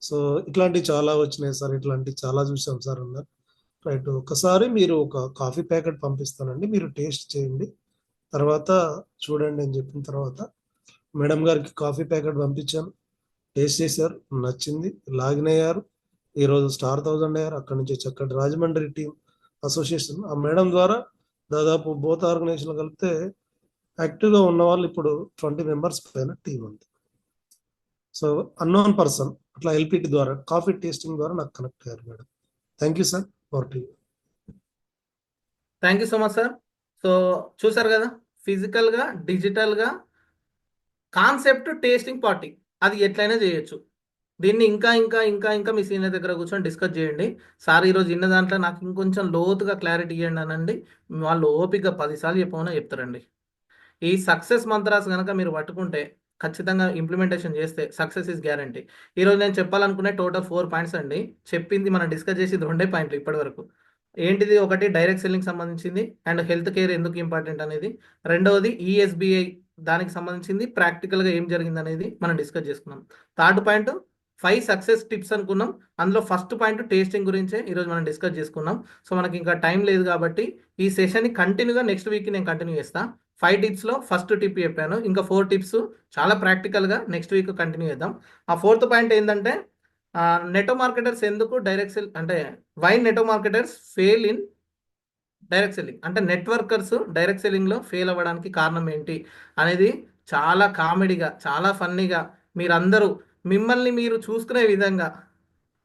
సో ఇట్లాంటివి చాలా వచ్చినాయి సార్, ఇట్లాంటివి చాలా చూసాం సార్ అన్నారు. రైట్. ఒకసారి మీరు ఒక కాఫీ ప్యాకెట్ పంపిస్తానండి, మీరు టేస్ట్ చేయండి, తర్వాత చూడండి అని చెప్పిన తర్వాత మేడం గారికి కాఫీ ప్యాకెట్ పంపించాను, టేస్ట్ చేశారు, నచ్చింది, లాగిన్ అయ్యారు, ఈరోజు స్టార్ 1000 అయ్యారు. అక్కడి నుంచి చక్కటి రాజమండ్రి టీం అసోసియేషన్ ఆ మేడం ద్వారా దాదాపు బోత్ ఆర్గనైజేషన్లు కలిపితే యాక్టివ్గా ఉన్న వాళ్ళు ఇప్పుడు 20 మెంబర్స్ పైన టీం ఉంది. సో అన్నోన్ పర్సన్ అట్లా ఎల్పిటి ద్వారా కాఫీ టేస్టింగ్ ద్వారా నాకు కనెక్ట్ అయ్యారు madam. Thank you sir for tea. Thank you so much sir. So చూసారు కదా, ఫిజికల్గా డిజిటల్గా కాన్సెప్ట్ టేస్టింగ్ పార్టీ అది ఎట్లయినా చేయొచ్చు. దీన్ని ఇంకా ఇంకా ఇంకా ఇంకా మీ సీనియర్ దగ్గర కూర్చొని డిస్కస్ చేయండి. సార్ ఈరోజు ఇన్న దాంట్లో నాకు ఇంకొంచెం లోతుగా క్లారిటీ ఇవ్వండి అనండి, వాళ్ళు ఓపిక 10 సార్లు చెప్పమని చెప్తారండి. ఈ సక్సెస్ మంత్రాస్ కనుక మీరు పట్టుకుంటే ఖచ్చితంగా ఇంప్లిమెంటేషన్ చేస్తే సక్సెస్ ఇస్ గ్యారంటీ. ఈరోజు నేను చెప్పాలనుకునే టోటల్ 4 పాయింట్స్ అండి. చెప్పింది మనం డిస్కస్ చేసేది 2 పాయింట్లు ఇప్పటి వరకు. ఏంటిది? ఒకటి డైరెక్ట్ సెల్లింగ్ సంబంధించింది అండ్ హెల్త్ కేర్ ఎందుకు ఇంపార్టెంట్ అనేది. రెండవది ఈఎస్బిఐ దానికి సంబంధించింది ప్రాక్టికల్గా ఏం జరిగింది అనేది మనం డిస్కస్ చేసుకున్నాం. థర్డ్ పాయింట్ 5 సక్సెస్ టిప్స్ అనుకున్నాం. అందులో ఫస్ట్ పాయింట్ టేస్టింగ్ గురించే ఈరోజు మనం డిస్కస్ చేసుకున్నాం. సో మనకి ఇంకా టైం లేదు కాబట్టి ఈ సెషన్ని కంటిన్యూగా నెక్స్ట్ వీక్ నేను కంటిన్యూ చేస్తాను. 5 టిప్స్లో ఫస్ట్ టిప్ చెప్పాను, ఇంకా 4 టిప్స్ చాలా ప్రాక్టికల్గా నెక్స్ట్ వీక్ కంటిన్యూ చేద్దాం. ఆ 4th పాయింట్ ఏంటంటే నెటో మార్కెటర్స్ ఎందుకు డైరెక్ట్ సెల్ అంటే వై నెటో marketers fail in direct selling, అంటే నెట్వర్కర్స్ డైరెక్ట్ సెల్లింగ్లో ఫెయిల్ అవ్వడానికి కారణం ఏంటి అనేది చాలా కామెడీగా చాలా ఫన్నీగా మీరందరూ మిమ్మల్ని మీరు చూసుకునే విధంగా,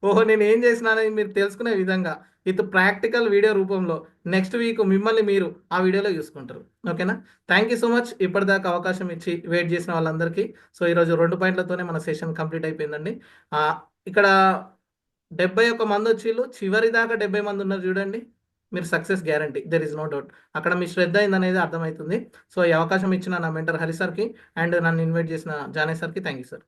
ఓహో నేను ఏం చేసినా అనేది మీరు తెలుసుకునే విధంగా విత్ ప్రాక్టికల్ వీడియో రూపంలో నెక్స్ట్ వీక్ మిమ్మల్ని మీరు ఆ వీడియోలో చూసుకుంటారు. ఓకేనా? థ్యాంక్ యూ సో మచ్ ఇప్పటిదాకా అవకాశం ఇచ్చి వెయిట్ చేసిన వాళ్ళందరికీ. సో ఈరోజు 2 పాయింట్లతోనే మన సెషన్ కంప్లీట్ అయిపోయిందండి. ఇక్కడ 71 మంది వచ్చిళ్ళు, చివరి దాకా 70 మంది ఉన్నారు చూడండి. మీరు success guarantee, there is no doubt. అక్కడ మీ శ్రద్ధ ఏందనేది అర్థమవుతుంది. సో ఈ అవకాశం ఇచ్చిన నా మెంటర్ హరి సార్కి అండ్ నన్ను ఇన్వైట్ చేసిన జానే సార్కి thank you sir.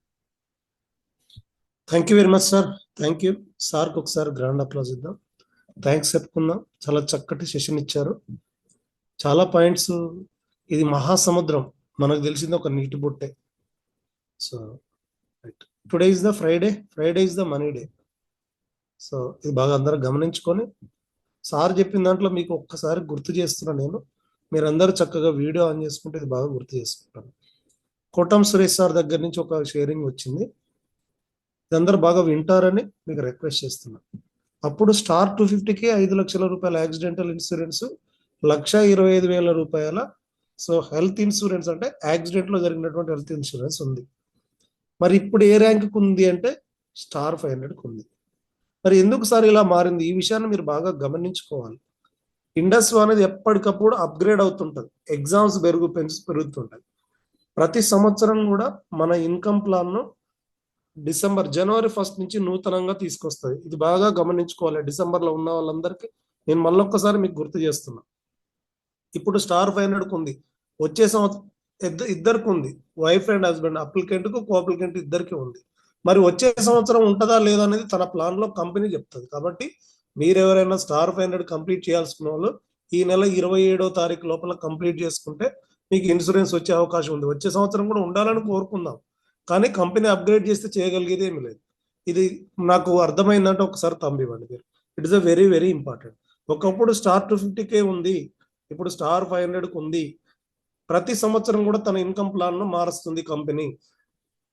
Thank you very much sir. Thank you సార్కి ఒకసారి గ్రాండ్ అప్లాజ్ ఇద్దాం. థ్యాంక్స్ చెప్పుకుందాం. చాలా చక్కటి సెషన్ ఇచ్చారు, చాలా పాయింట్స్. ఇది మహాసముద్రం, మనకు తెలిసింది ఒక నీటి బొట్టే. So right, today is the Friday, Friday is the money day. So ఇది బాగా అందరూ గమనించుకొని సార్ చెప్పిన దాంట్లో మీకు ఒక్కసారి గుర్తు చేస్తున్నాను నేను. మీరందరూ చక్కగా వీడియో ఆన్ చేసుకుంటే ఇది బాగా గుర్తు చేసుకుంటాను. కోటం సురేష్ సార్ దగ్గర నుంచి ఒక షేరింగ్ వచ్చింది, ఇదందరూ బాగా వింటారని మీకు రిక్వెస్ట్ చేస్తున్నాను. అప్పుడు స్టార్ 250కి 5 లక్షల రూపాయల యాక్సిడెంటల్ ఇన్సూరెన్స్, 1,25,000 రూపాయల సో హెల్త్ ఇన్సూరెన్స్, అంటే యాక్సిడెంట్లో జరిగినటువంటి హెల్త్ ఇన్సూరెన్స్ ఉంది. మరి ఇప్పుడు ఏ ర్యాంక్కి ఉంది అంటే స్టార్ 500కి ఉంది. మరి ఎందుకు సార్ ఇలా మారింది? ఈ విషయాన్ని మీరు బాగా గమనించుకోవాలి. ఇండస్ అనేది ఎప్పటికప్పుడు అప్గ్రేడ్ అవుతుంటుంది, ఎగ్జామ్స్ పెరుగుతుంటాయి. ప్రతి సంవత్సరం కూడా మన ఇన్కమ్ ప్లాన్ను జనవరి 1 నుంచి నూతనంగా తీసుకొస్తుంది. ఇది బాగా గమనించుకోవాలి. డిసెంబర్లో ఉన్న వాళ్ళందరికీ నేను మళ్ళొక్కసారి మీకు గుర్తు చేస్తున్నా. ఇప్పుడు స్టార్ 500కు ఉంది, వచ్చే సంవత్సరం ఇద్దరికి ఉంది, వైఫ్ అండ్ హస్బెండ్, అప్లికెంట్కు కో అప్లికెంట్ ఇద్దరికి ఉంది. మరి వచ్చే సంవత్సరం ఉంటుందా లేదా అనేది తన ప్లాన్లో కంపెనీ చెప్తుంది. కాబట్టి మీరు ఎవరైనా స్టార్ 500 కంప్లీట్ చేయాల్సిన వాళ్ళు ఈ నెల 27వ తారీఖు లోపల కంప్లీట్ చేసుకుంటే మీకు ఇన్సూరెన్స్ వచ్చే అవకాశం ఉంది. వచ్చే సంవత్సరం కూడా ఉండాలని కోరుకుందాం, కానీ కంపెనీ అప్గ్రేడ్ చేస్తే చేయగలిగేది ఏమి లేదు. ఇది నాకు అర్థమైందంటే ఒకసారి తంబివ్వండి మీరు. It is a very very important. ఒకప్పుడు స్టార్ 250K ఉంది, ఇప్పుడు స్టార్ 500కు ఉంది. ప్రతి సంవత్సరం కూడా తన ఇన్కమ్ ప్లాన్ను మారుస్తుంది కంపెనీ.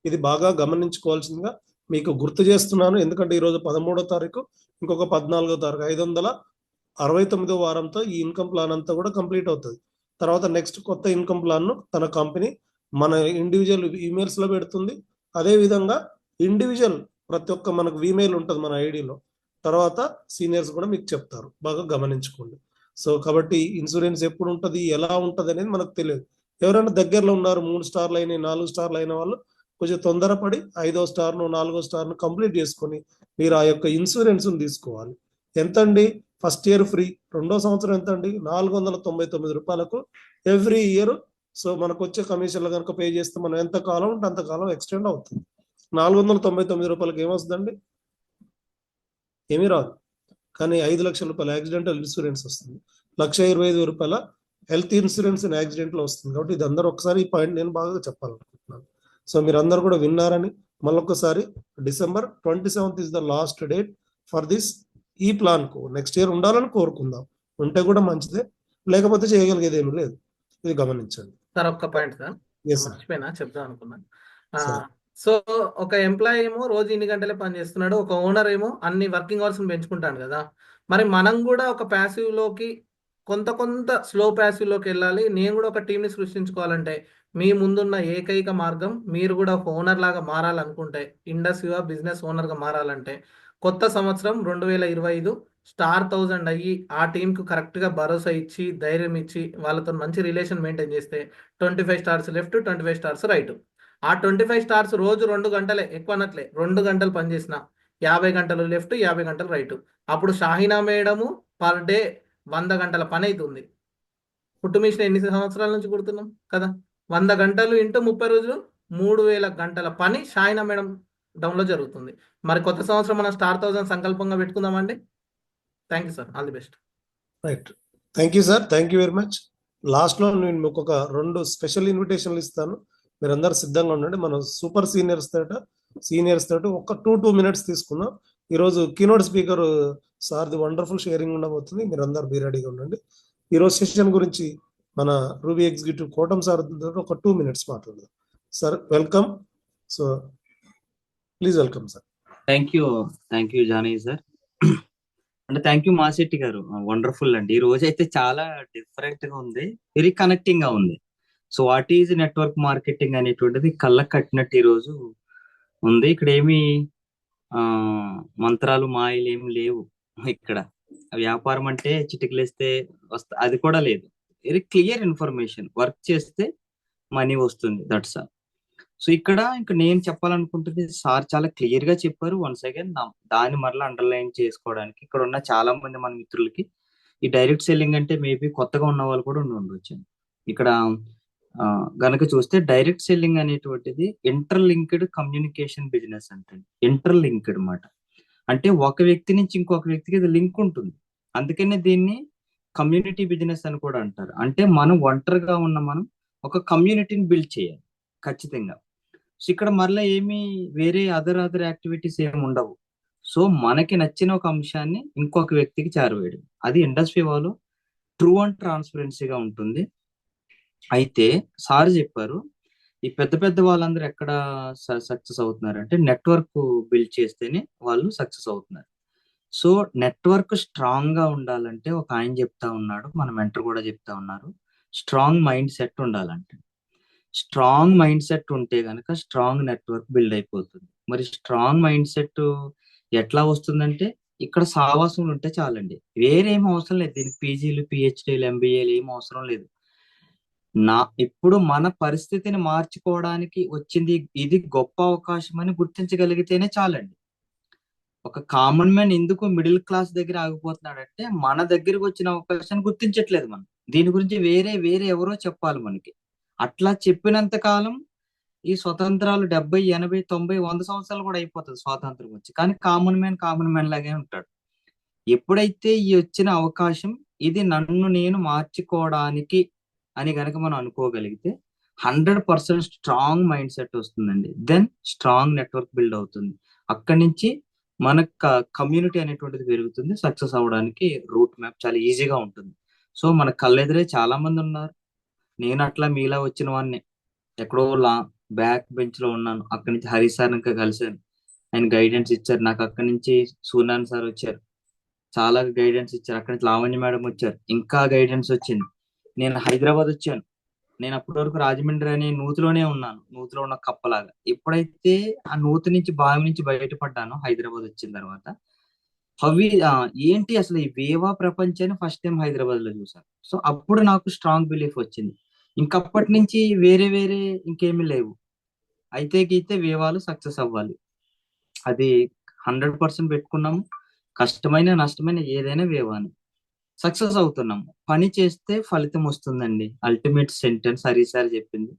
ఇది బాగా గమనించుకోవాల్సిందిగా మీకు గుర్తు చేస్తున్నాను. ఎందుకంటే ఈరోజు 13వ తారీఖు, ఇంకొక 14వ తారీఖు 569వ వారంతో ఈ ఇన్కమ్ ప్లాన్ అంతా కూడా కంప్లీట్ అవుతుంది. తర్వాత నెక్స్ట్ కొత్త ఇన్కమ్ ప్లాన్ను తన కంపెనీ మన ఇండివిజువల్ ఈమెయిల్స్లో పెడుతుంది. అదేవిధంగా ఇండివిజువల్ ప్రతి ఒక్క మనకు ఈమెయిల్ ఉంటుంది మన ఐడిలో, తర్వాత సీనియర్స్ కూడా మీకు చెప్తారు. బాగా గమనించుకోండి. సో కాబట్టి ఇన్సూరెన్స్ ఎప్పుడు ఉంటుంది, ఎలా ఉంటుంది అనేది మనకు తెలియదు. ఎవరైనా దగ్గరలో ఉన్నారు, 3 స్టార్లు అయినాయి, 4 స్టార్లు అయిన వాళ్ళు కొంచెం తొందరపడి 5వ స్టార్ను 4వ స్టార్ను కంప్లీట్ చేసుకొని మీరు ఆ యొక్క ఇన్సూరెన్స్ తీసుకోవాలి. ఎంత అండి? ఫస్ట్ ఇయర్ ఫ్రీ, 2వ సంవత్సరం ఎంత అండి? 499 రూపాయలకు ఎవ్రీ ఇయర్. సో మనకు వచ్చే కమిషన్లు కనుక పే చేస్తే మనం ఎంత కాలం ఉంటే అంతకాలం ఎక్స్టెండ్ అవుతుంది. 499 రూపాయలకి ఏమొస్తుందండి? ఏమీ రాదు. కానీ 5 లక్షల రూపాయల యాక్సిడెంటల్ ఇన్సూరెన్స్ వస్తుంది, 1,25,000 రూపాయల హెల్త్ ఇన్సూరెన్స్ యాక్సిడెంట్లో వస్తుంది. కాబట్టి ఇది అందరూ ఒకసారి ఈ పాయింట్ నేను బాగా చెప్పాలనుకుంటున్నాను. సో మీరు అందరూ కూడా విన్నారని మళ్ళొకసారి, December 27th is the last date for this ఈ ప్లాన్కు నెక్స్ట్ ఇయర్ ఉండాలని కోరుకుందాం. ఉంటే కూడా మంచిదే, లేకపోతే చేయగలిగేది ఏమీ లేదు. ఇది గమనించండి. సార్ ఒక్క పాయింట్ సార్ ఎస్ సార్. మర్చిపోయినా చెప్దాం అనుకున్నాను. సరే. సో ఒక ఎంప్లాయీ ఏమో రోజు ఇన్ని గంటలే పని చేస్తున్నాడు, ఒక ఓనర్ ఏమో అన్ని వర్కింగ్ అవర్స్ పెంచుకుంటాడు కదా. మరి మనం కూడా ఒక passive లోకి కొంత స్లో లోకి వెళ్ళాలి. నేను కూడా ఒక టీంని సృష్టించుకోవాలంటే మీ ముందున్న ఏకైక మార్గం, మీరు కూడా ఒక ఓనర్ లాగా మారాలనుకుంటే, ఇండస్ట్రీగా బిజినెస్ ఓనర్గా మారాలంటే, కొత్త సంవత్సరం 2025 స్టార్ 1000 అయ్యి ఆ టీంకు కరెక్ట్గా భరోసా ఇచ్చి ధైర్యం ఇచ్చి వాళ్ళతో మంచి రిలేషన్ మెయింటైన్ చేస్తే 25 స్టార్స్ లెఫ్ట్, 25 స్టార్స్ రైట్. ఆ 25 స్టార్స్ రోజు 2 గంటలే, ఎక్కువ అనట్లే, 2 గంటలు పనిచేసిన 50 గంటలు లెఫ్ట్, 50 గంటలు రైట్. అప్పుడు షాహినా మేడము పర్ డే 100 గంటల పని అవుతుంది. కుట్టు మిషన్ ఎన్ని సంవత్సరాల నుంచి కుడుతున్నాం కదా. 100 గంటలు ఇంటూ 30 రోజులు 3000 గంటల పని షాహినా మేడం డౌన్లో జరుగుతుంది. మరి కొత్త సంవత్సరం మనం స్టార్ 1000 సంకల్పంగా పెట్టుకుందామండి. Thank you sir, all the best. Right. Thank you sir, thank you very much. లాస్ట్లో నేను మీకు ఒక 2 స్పెషల్ ఇన్విటేషన్లు ఇస్తాను, మీరందరూ సిద్ధంగా ఉండండి. మన సూపర్ సీనియర్స్ తోటి ఒక 2 minutes తీసుకుందాం. ఈరోజు కీనోట్ స్పీకర్ సార్ది వండర్ఫుల్ షేరింగ్ ఉండబోతుంది, మీరందరూ బీ రెడీగా ఉండండి. ఈరోజు సెషన్ గురించి మన రూబీ ఎగ్జిక్యూటివ్ కోటం సార్ ఒక 2 minutes మాట్లాడదాం. Sir welcome. So please welcome sir. Thank you Johnny sir. అంటే thank you Masetti garu, wonderful అండి. ఈ రోజు అయితే చాలా డిఫరెంట్ గా ఉంది, వెరీ కనెక్టింగ్ గా ఉంది. So what is network marketing అనేటువంటిది కళ్ళకు కట్టినట్టు ఈ రోజు ఉంది. ఇక్కడ ఏమి మంత్రాలు మాయలు ఏమి లేవు. ఇక్కడ వ్యాపారం అంటే చిటికలేస్తే అది కూడా లేదు. వెరీ క్లియర్ ఇన్ఫర్మేషన్, వర్క్ చేస్తే మనీ వస్తుంది, దట్స్ ఆల్. సో ఇక్కడ ఇంకా నేను చెప్పాలనుకుంటుంది, సార్ చాలా క్లియర్ గా చెప్పారు. వన్స్ అగైన్ దాన్ని మరలా అండర్లైన్ చేసుకోవడానికి ఇక్కడ ఉన్న చాలా మంది మన మిత్రులకి ఈ డైరెక్ట్ సెల్లింగ్ అంటే మేబీ కొత్తగా ఉన్న వాళ్ళు కూడా ఉండొచ్చు. ఇక్కడ గనక చూస్తే డైరెక్ట్ సెల్లింగ్ అనేటువంటిది ఇంటర్లింక్డ్ కమ్యూనికేషన్ బిజినెస్ అంటే, ఇంటర్లింక్డ్ మాట. అంటే ఒక వ్యక్తి నుంచి ఇంకొక వ్యక్తికి ఇది లింక్ ఉంటుంది, అందుకనే దీన్ని కమ్యూనిటీ బిజినెస్ అని కూడా అంటారు. అంటే మనం ఒంటరిగా ఉన్న మనం ఒక కమ్యూనిటీని బిల్డ్ చేయాలి ఖచ్చితంగా. సో ఇక్కడ మరలా ఏమి వేరే అదర్ యాక్టివిటీస్ ఏమి ఉండవు. సో మనకి నచ్చిన ఒక అంశాన్ని ఇంకొక వ్యక్తికి చేరవేయడం, అది ఇండస్ట్రీ వాళ్ళు ట్రూ అండ్ ట్రాన్స్పరెన్సీగా ఉంటుంది. అయితే సార్ చెప్పారు, ఈ పెద్ద వాళ్ళందరూ ఎక్కడ సక్సెస్ అవుతున్నారు అంటే నెట్వర్క్ బిల్డ్ చేస్తేనే వాళ్ళు సక్సెస్ అవుతున్నారు. సో నెట్వర్క్ స్ట్రాంగ్ గా ఉండాలంటే ఒక ఆయన చెప్తా ఉన్నాడు, మన మెంటర్ కూడా చెప్తా ఉన్నారు, స్ట్రాంగ్ మైండ్ సెట్ ఉండాలంటే. స్ట్రాంగ్ మైండ్ సెట్ ఉంటే గనక స్ట్రాంగ్ నెట్వర్క్ బిల్డ్ అయిపోతుంది. మరి స్ట్రాంగ్ మైండ్ సెట్ ఎట్లా వస్తుందంటే ఇక్కడ సావాసములు ఉంటే చాలండి, వేరేం అవసరం లేదు. దీనికి పీజీలు, పిహెచ్డీలు, ఎంబీఏలు ఏం అవసరం లేదు. ఇప్పుడు మన పరిస్థితిని మార్చుకోవడానికి వచ్చింది ఇది గొప్ప అవకాశం అని గుర్తించగలిగితేనే చాలండి. ఒక కామన్ మ్యాన్ ఎందుకు మిడిల్ క్లాస్ దగ్గర ఆగిపోతున్నాడంటే మన దగ్గరకు వచ్చిన అవకాశాన్ని గుర్తించట్లేదు మనం. దీని గురించి వేరే ఎవరో చెప్పాలి మనకి. అట్లా చెప్పినంత కాలం ఈ స్వతంత్రాలు 70, 80, 90, 100 సంవత్సరాలు కూడా అయిపోతుంది స్వాతంత్రం వచ్చి, కానీ కామన్ మ్యాన్ లాగే ఉంటాడు. ఎప్పుడైతే ఈ వచ్చిన అవకాశం ఇది నన్ను నేను మార్చుకోవడానికి అని గనక మనం అనుకోగలిగితే 100% స్ట్రాంగ్ మైండ్ సెట్ వస్తుందండి. దెన్ స్ట్రాంగ్ నెట్వర్క్ బిల్డ్ అవుతుంది. అక్కడి నుంచి మన కమ్యూనిటీ అనేటువంటిది పెరుగుతుంది. సక్సెస్ అవ్వడానికి రూట్ మ్యాప్ చాలా ఈజీగా ఉంటుంది. సో మన కళ్ళెదురే చాలా మంది ఉన్నారు. నేను అట్లా మీలా వచ్చిన వాడిని, ఎక్కడో బ్యాక్ బెంచ్ లో ఉన్నాను. అక్కడి నుంచి హరి సార్ ఇంకా కలిశాను, ఆయన గైడెన్స్ ఇచ్చారు నాకు. అక్కడి నుంచి సూనాన్ సార్ వచ్చారు, చాలా గైడెన్స్ ఇచ్చారు. అక్కడి నుంచి లావణ్య మేడం వచ్చారు, ఇంకా గైడెన్స్ వచ్చింది. నేను హైదరాబాద్ వచ్చాను, నేను అప్పటి వరకు రాజమండ్రి అనే నూతిలోనే ఉన్నాను, నూతిలో ఉన్న కప్పలాగా. ఎప్పుడైతే ఆ నూతి నుంచి బావి నుంచి బయటపడ్డానో హైదరాబాద్ వచ్చిన తర్వాత, ఏంటి అసలు ఈ వేవా ప్రపంచాన్ని ఫస్ట్ టైం హైదరాబాద్ లో చూసాను. సో అప్పుడు నాకు స్ట్రాంగ్ బిలీఫ్ వచ్చింది, ఇంకప్పటి నుంచి వేరే ఇంకేమీ లేవు. అయితే గీతే వేవాలు సక్సెస్ అవ్వాలి, అది 100% పెట్టుకున్నాము. కష్టమైన నష్టమైన ఏదైనా వేవాని సక్సెస్ అవుతున్నాము. పని చేస్తే ఫలితం వస్తుందండి, అల్టిమేట్ సెంటెన్స్ హరిసారి చెప్పింది.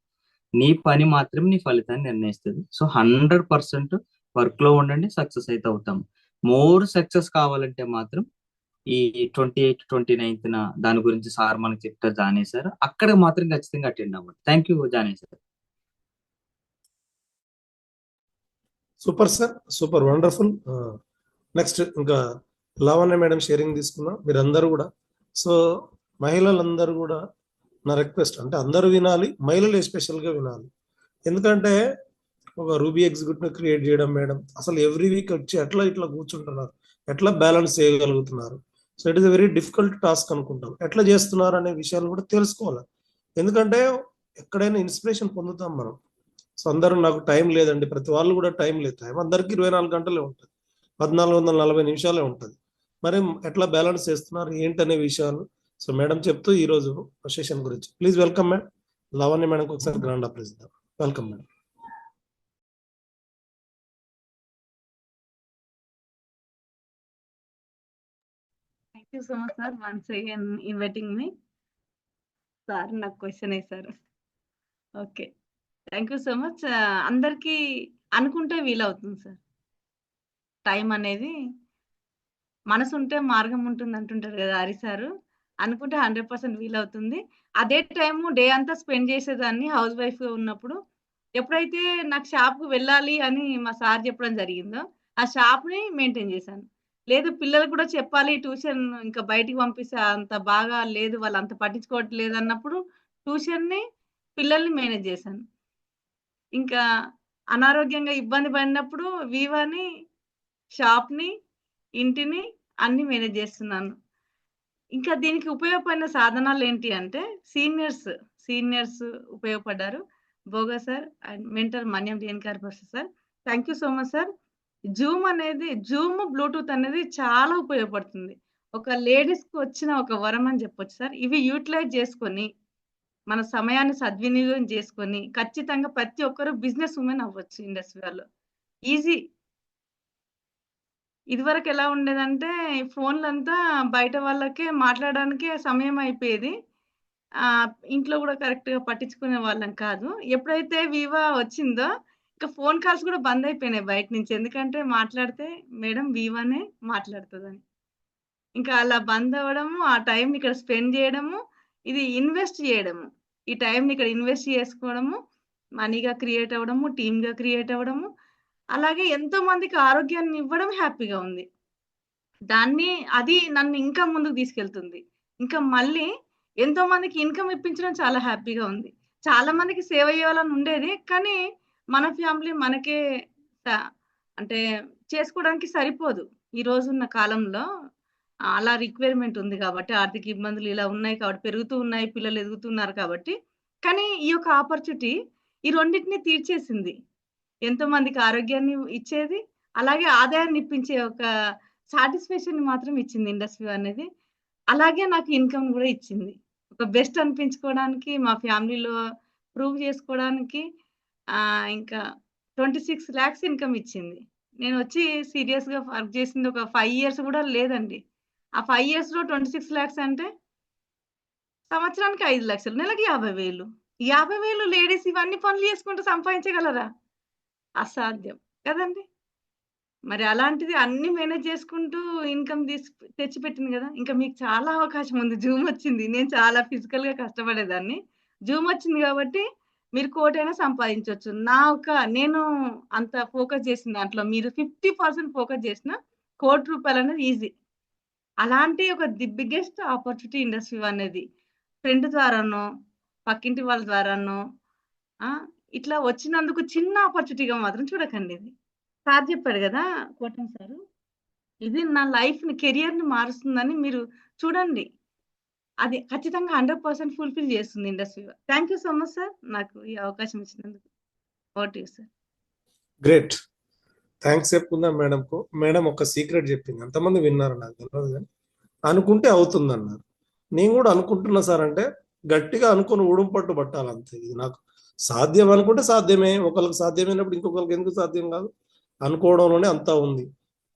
నీ పని మాత్రం నీ ఫలితాన్ని నిర్ణయిస్తుంది. సో 100% వర్క్ లో ఉండండి, సక్సెస్ అయితే అవుతాము. మోర్ సక్సెస్ కావాలంటే మాత్రం ఈ 28, 29న దాని గురించి సార్ మనకు చెప్తారు జానీ సార్, అక్కడ మాత్రం ఖచ్చితంగా అటెండ్ అవ్వండి. Thank you Johnny sir. Super sir, super, wonderful. Next ఇంకా లావణ్య మేడం షేరింగ్ తీసుకున్నాం మీరందరూ కూడా. సో మహిళలందరూ కూడా నా రిక్వెస్ట్ అంటే అందరూ వినాలి, మహిళలు ఎస్పెషల్గా వినాలి. ఎందుకంటే ఒక రూబీ ఎగ్జిక్యూటివ్ క్రియేట్ చేయడం మేడం, అసలు ఎవ్రీ వీక్ వచ్చి ఎట్లా ఇట్లా కూర్చుంటున్నారు, ఎట్లా బ్యాలెన్స్ చేయగలుగుతున్నారు. So it is a very difficult task అనుకుంటాం. ఎట్లా చేస్తున్నారు అనే విషయాలు కూడా తెలుసుకోవాలి. ఎందుకంటే ఎక్కడైనా ఇన్స్పిరేషన్ పొందుతాం మనం. సో అందరూ నాకు టైం లేదండి, ప్రతి వాళ్ళు కూడా టైం లేదు. టైం అందరికీ 24 గంటలే ఉంటుంది, 1440 నిమిషాలే ఉంటుంది. మరి ఎట్లా బ్యాలెన్స్ చేస్తున్నారు ఏంటనే విషయాలు సో మేడం చెప్తూ ఈరోజు సెషన్ గురించి ప్లీజ్ వెల్కమ్ మేడం. లావణ్య మేడంకి ఒకసారి గ్రాండ్ అప్రైజ్ ఇద్దాం. Welcome madam. Thank you so much sir once again inviting me. Sir నాకు క్వశ్చన్ వేశారు. Okay, thank you so much. అందరికీ అనుకుంటే వీలవుతుంది సార్. టైం అనేది మనసు ఉంటే మార్గం ఉంటుంది అంటుంటారు కదా హరి సారు. అనుకుంటే 100% వీలవుతుంది. అదే టైము డే అంతా స్పెండ్ చేసేదాన్ని హౌస్ వైఫ్గా ఉన్నప్పుడు. ఎప్పుడైతే నాకు షాప్కి వెళ్ళాలి అని మా సార్ చెప్పడం జరిగిందో ఆ షాప్ని మెయింటైన్ చేశాను. లేదు పిల్లలకు కూడా చెప్పాలి ట్యూషన్ ఇంకా బయటికి పంపిస్తే అంత బాగా లేదు, వాళ్ళు అంత పట్టించుకోవట్లేదు అన్నప్పుడు ట్యూషన్ని పిల్లల్ని మేనేజ్ చేశాను. ఇంకా అనారోగ్యంగా ఇబ్బంది పడినప్పుడు వీవాని, షాప్ని, ఇంటిని అన్ని మేనేజ్ చేస్తున్నాను. ఇంకా దీనికి ఉపయోగపడిన సాధనాలు ఏంటి అంటే సీనియర్స్ ఉపయోగపడ్డారు. Bhoga sir and mentor Manyam Renukar sir, thank you so much sir. Zoom bluetooth అనేది చాలా ఉపయోగపడుతుంది. ఒక లేడీస్కి వచ్చిన ఒక వరం అని చెప్పొచ్చు సార్. ఇవి యూటిలైజ్ చేసుకొని మన సమయాన్ని సద్వినియోగం చేసుకొని ఖచ్చితంగా ప్రతి ఒక్కరు బిజినెస్ ఉమెన్ అవ్వచ్చు ఇండస్ట్రీ వాళ్ళు. ఈజీ. ఇదివరకు ఎలా ఉండేదంటే ఫోన్లంతా బయట వాళ్ళకే మాట్లాడడానికే సమయం అయిపోయేది. ఇంట్లో కూడా కరెక్ట్‌గా పట్టించుకునే వాళ్ళం కాదు. ఎప్పుడైతే వివా వచ్చిందో ఇంకా ఫోన్ కాల్స్ కూడా బంద్ అయిపోయినాయి బయట నుంచి. ఎందుకంటే మాట్లాడితే మేడం వివానే మాట్లాడుతదని. ఇంకా అలా బంద్ అవ్వడము, ఆ టైంని ఇక్కడ స్పెండ్ చేయడము, ఇది ఇన్వెస్ట్ చేయడము. ఈ టైంని ఇక్కడ ఇన్వెస్ట్ చేసుకోవడము, మనీగా క్రియేట్ అవ్వడము, టీమ్‌గా క్రియేట్ అవ్వడము, అలాగే ఎంతో మందికి ఆరోగ్యాన్ని ఇవ్వడం హ్యాపీగా ఉంది. అది నన్ను ఇంకా ముందుకు తీసుకెళ్తుంది. ఇంకా మళ్ళీ ఎంతో మందికి ఇన్‌కమ్ ఇప్పించడం చాలా హ్యాపీగా ఉంది. చాలా మందికి సేవ చేయాలని ఉండేది. కానీ మన ఫ్యామిలీ మనకే అంటే చేసుకోవడానికి సరిపోదు. ఈ రోజున్న కాలంలో అలా రిక్వైర్మెంట్ ఉంది కాబట్టి, ఆర్థిక ఇబ్బందులు ఇలా ఉన్నాయి కాబట్టి, పెరుగుతూ ఉన్నాయి, పిల్లలు ఎదుగుతున్నారు కాబట్టి. కానీ ఈ యొక్క ఆపర్చునిటీ ఈ రెండిటిని తీర్చేసింది. ఎంతో మందికి ఆరోగ్యాన్ని ఇచ్చేది, అలాగే ఆదాయాన్ని ఇప్పించే ఒక సాటిస్ఫాక్షన్ మాత్రం ఇచ్చింది ఇండస్ట్రీ అనేది. అలాగే నాకు ఇన్‌కమ్ కూడా ఇచ్చింది. ఒక బెస్ట్ అనిపించుకోవడానికి, మా ఫ్యామిలీలో ప్రూవ్ చేసుకోవడానికి ఇంకా 26 లాక్స్ ఇన్‌కమ్ ఇచ్చింది. నేను వచ్చి సీరియస్‌గా వర్క్ చేసింది ఒక 5 ఇయర్స్ కూడా లేదండి. ఆ 5 ఇయర్స్‌లో 26 లాక్స్ అంటే సంవత్సరానికి 5 లక్షలు, నెలకి 50,000. 50,000 లేడీస్ ఇవన్నీ పనులు చేసుకుంటూ సంపాదించగలరా? అసాధ్యం కదండి. మరి అలాంటిది అన్ని మేనేజ్ చేసుకుంటూ ఇన్‌కమ్ తెచ్చిపెట్టింది కదా. ఇంకా మీకు చాలా అవకాశం ఉంది. జూమ్ వచ్చింది. నేను చాలా ఫిజికల్‌గా కష్టపడేదాన్ని. జూమ్ వచ్చింది కాబట్టి మీరు కోటైనా సంపాదించొచ్చు. నేను అంత ఫోకస్ చేసిన దాంట్లో మీరు 50% ఫోకస్ చేసిన ₹1,00,00,000 అనేది ఈజీ. అలాంటి ఒక బిగ్గెస్ట్ ఆపర్చునిటీ ఇండస్ట్రీ అనేది ఫ్రెండ్ ద్వారానో, పక్కింటి వాళ్ళ ద్వారానో ఇట్లా వచ్చినందుకు చిన్న ఆపర్చునిటీగా మాత్రం చూడకండి. ఇది సార్ చెప్పాడు కదా కోటం సారు, ఇది నా లైఫ్‌ని, కెరియర్‌ని మారుస్తుందని మీరు చూడండి. అది ఖచ్చితంగా 100% ఫుల్‌ఫిల్ చేస్తుంది industry. Thank you so much sir, నాకు ఈ అవకాశం ఇచ్చినందుకు. Over to you sir. Great, thanks చెప్పుకుందాం మేడంకు. మేడం ఒక సీక్రెట్ చెప్పింది, ఎంతమంది విన్నారు నాకు తెలియదు కానీ అనుకుంటే అవుతుంది అన్నారు. నేను కూడా అనుకుంటున్నా సార్ అంటే గట్టిగా అనుకుని ఉడుంపట్టు పట్టాలి అంతే. ఇది నాకు సాధ్యం అనుకుంటే సాధ్యమే, ఒకరికి సాధ్యమైనప్పుడు ఇంకొకరికి ఎందుకు సాధ్యం కాదు? అనుకోవడంలోనే అంతా ఉంది.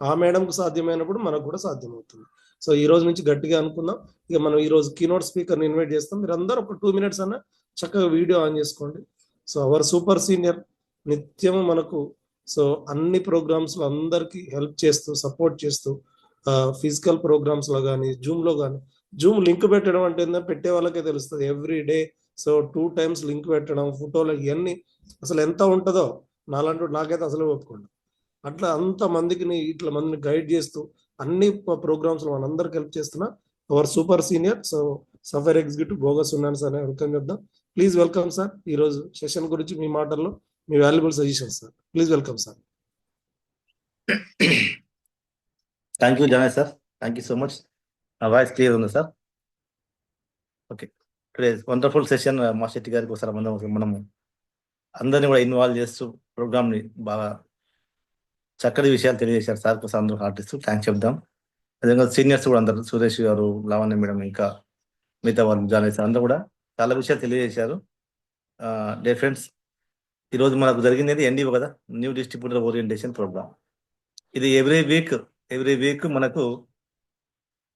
ఆ మేడంకు సాధ్యమైనప్పుడు మనకు కూడా సాధ్యమవుతుంది. సో ఈ రోజు నుంచి గట్టిగా అనుకుందాం. ఇక మనం ఈ రోజు కీనోట్ స్పీకర్ని ఇన్వైట్ చేస్తాం. మీరు అందరూ ఒక 2 minutes అన్న చక్కగా వీడియో ఆన్ చేసుకోండి. సో అవర్ సూపర్ సీనియర్ నిత్యము మనకు సో అన్ని ప్రోగ్రామ్స్లో అందరికీ హెల్ప్ చేస్తూ, సపోర్ట్ చేస్తూ, ఫిజికల్ ప్రోగ్రామ్స్లో కానీ, జూమ్లో కానీ, జూమ్ లింక్ పెట్టడం అంటే ఏంటంటే పెట్టే వాళ్ళకే తెలుస్తుంది. Every day so 2 times link పెట్టడం, ఫోటోలు ఇవన్నీ అసలు ఎంత ఉంటుందో నాకైతే అసలు ఒప్పుకోండి. అట్లా అంత మందికి ఇట్లా మందిని గైడ్ చేస్తూ అన్ని ప్రోగ్రామ్స్ లో మనందరికి హెల్ప్ చేస్తున్న our super senior software executive బోగస్ ఉన్నాను సార్ వెల్కమ్ చేద్దాం. Please welcome sir. ఈ రోజు సెషన్ గురించి మీ మాటల్లో మీ valuable suggestions sir. Please welcome sir. Thank you జానయ్ sir. Thank you so much. నా వాయిస్ క్లియర్ ఉందా sir? Okay. Today wonderful session మా శెట్టి గారికి ఒకసారి మనము అందరినీ కూడా ఇన్వాల్వ్ చేస్తూ ప్రోగ్రామ్ని బాగా చక్కటి విషయాలు తెలియజేశారు సార్. కోసం అందరూ ఆర్టిస్ట్ థ్యాంక్స్ చెప్దాం. అదేవిధంగా సీనియర్స్ కూడా అందరు సురేష్ గారు, లావణ్య మేడం, ఇంకా మిగతా వాళ్ళు జానయ్ సార్ అందరూ కూడా చాలా విషయాలు తెలియజేశారు. డే ఫ్రెండ్స్, ఈరోజు మనకు జరిగింది ఎన్డీఓ కదా, న్యూ డిస్ట్రిబ్యూటర్ ఓరియంటేషన్ ప్రోగ్రామ్. ఇది ఎవ్రీ వీక్ మనకు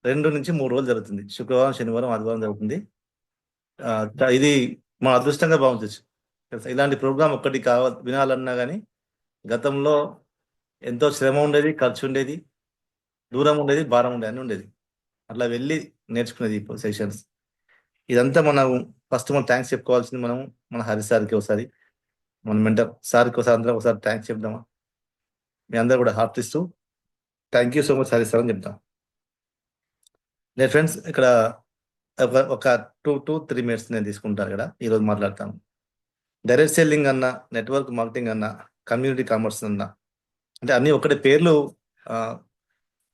2 నుంచి 3 రోజులు జరుగుతుంది. శుక్రవారం, శనివారం, ఆదివారం జరుగుతుంది. ఇది మన అదృష్టంగా భావించవచ్చు. ఇలాంటి ప్రోగ్రామ్ ఒక్కటి వినాలన్నా కానీ గతంలో ఎంతో శ్రమ ఉండేది, ఖర్చు ఉండేది, దూరం ఉండేది, భారం ఉండేది, అని ఉండేది. అట్లా వెళ్ళి నేర్చుకునేది ఈ సెషన్స్. ఇదంతా మనం ఫస్ట్ మనం థ్యాంక్స్ చెప్పుకోవాల్సింది మన హరి సార్కి ఒకసారి, మన మెంటర్ సార్కి ఒకసారి అందరం ఒకసారి థ్యాంక్స్ చెప్దామా? మీ అందరూ కూడా హార్ట్ ఇస్తూ thank you so much Hari sir అని చెప్తాం. నేను ఫ్రెండ్స్ ఇక్కడ ఒక 2 to 3 minutes నేను తీసుకుంటాను. ఇక్కడ ఈరోజు మాట్లాడతాను. డైరెక్ట్ సెల్లింగ్ అన్న, నెట్వర్క్ మార్కెటింగ్ అన్న, కమ్యూనిటీ కామర్స్ అన్న, అంటే అన్ని ఒకటే పేర్లు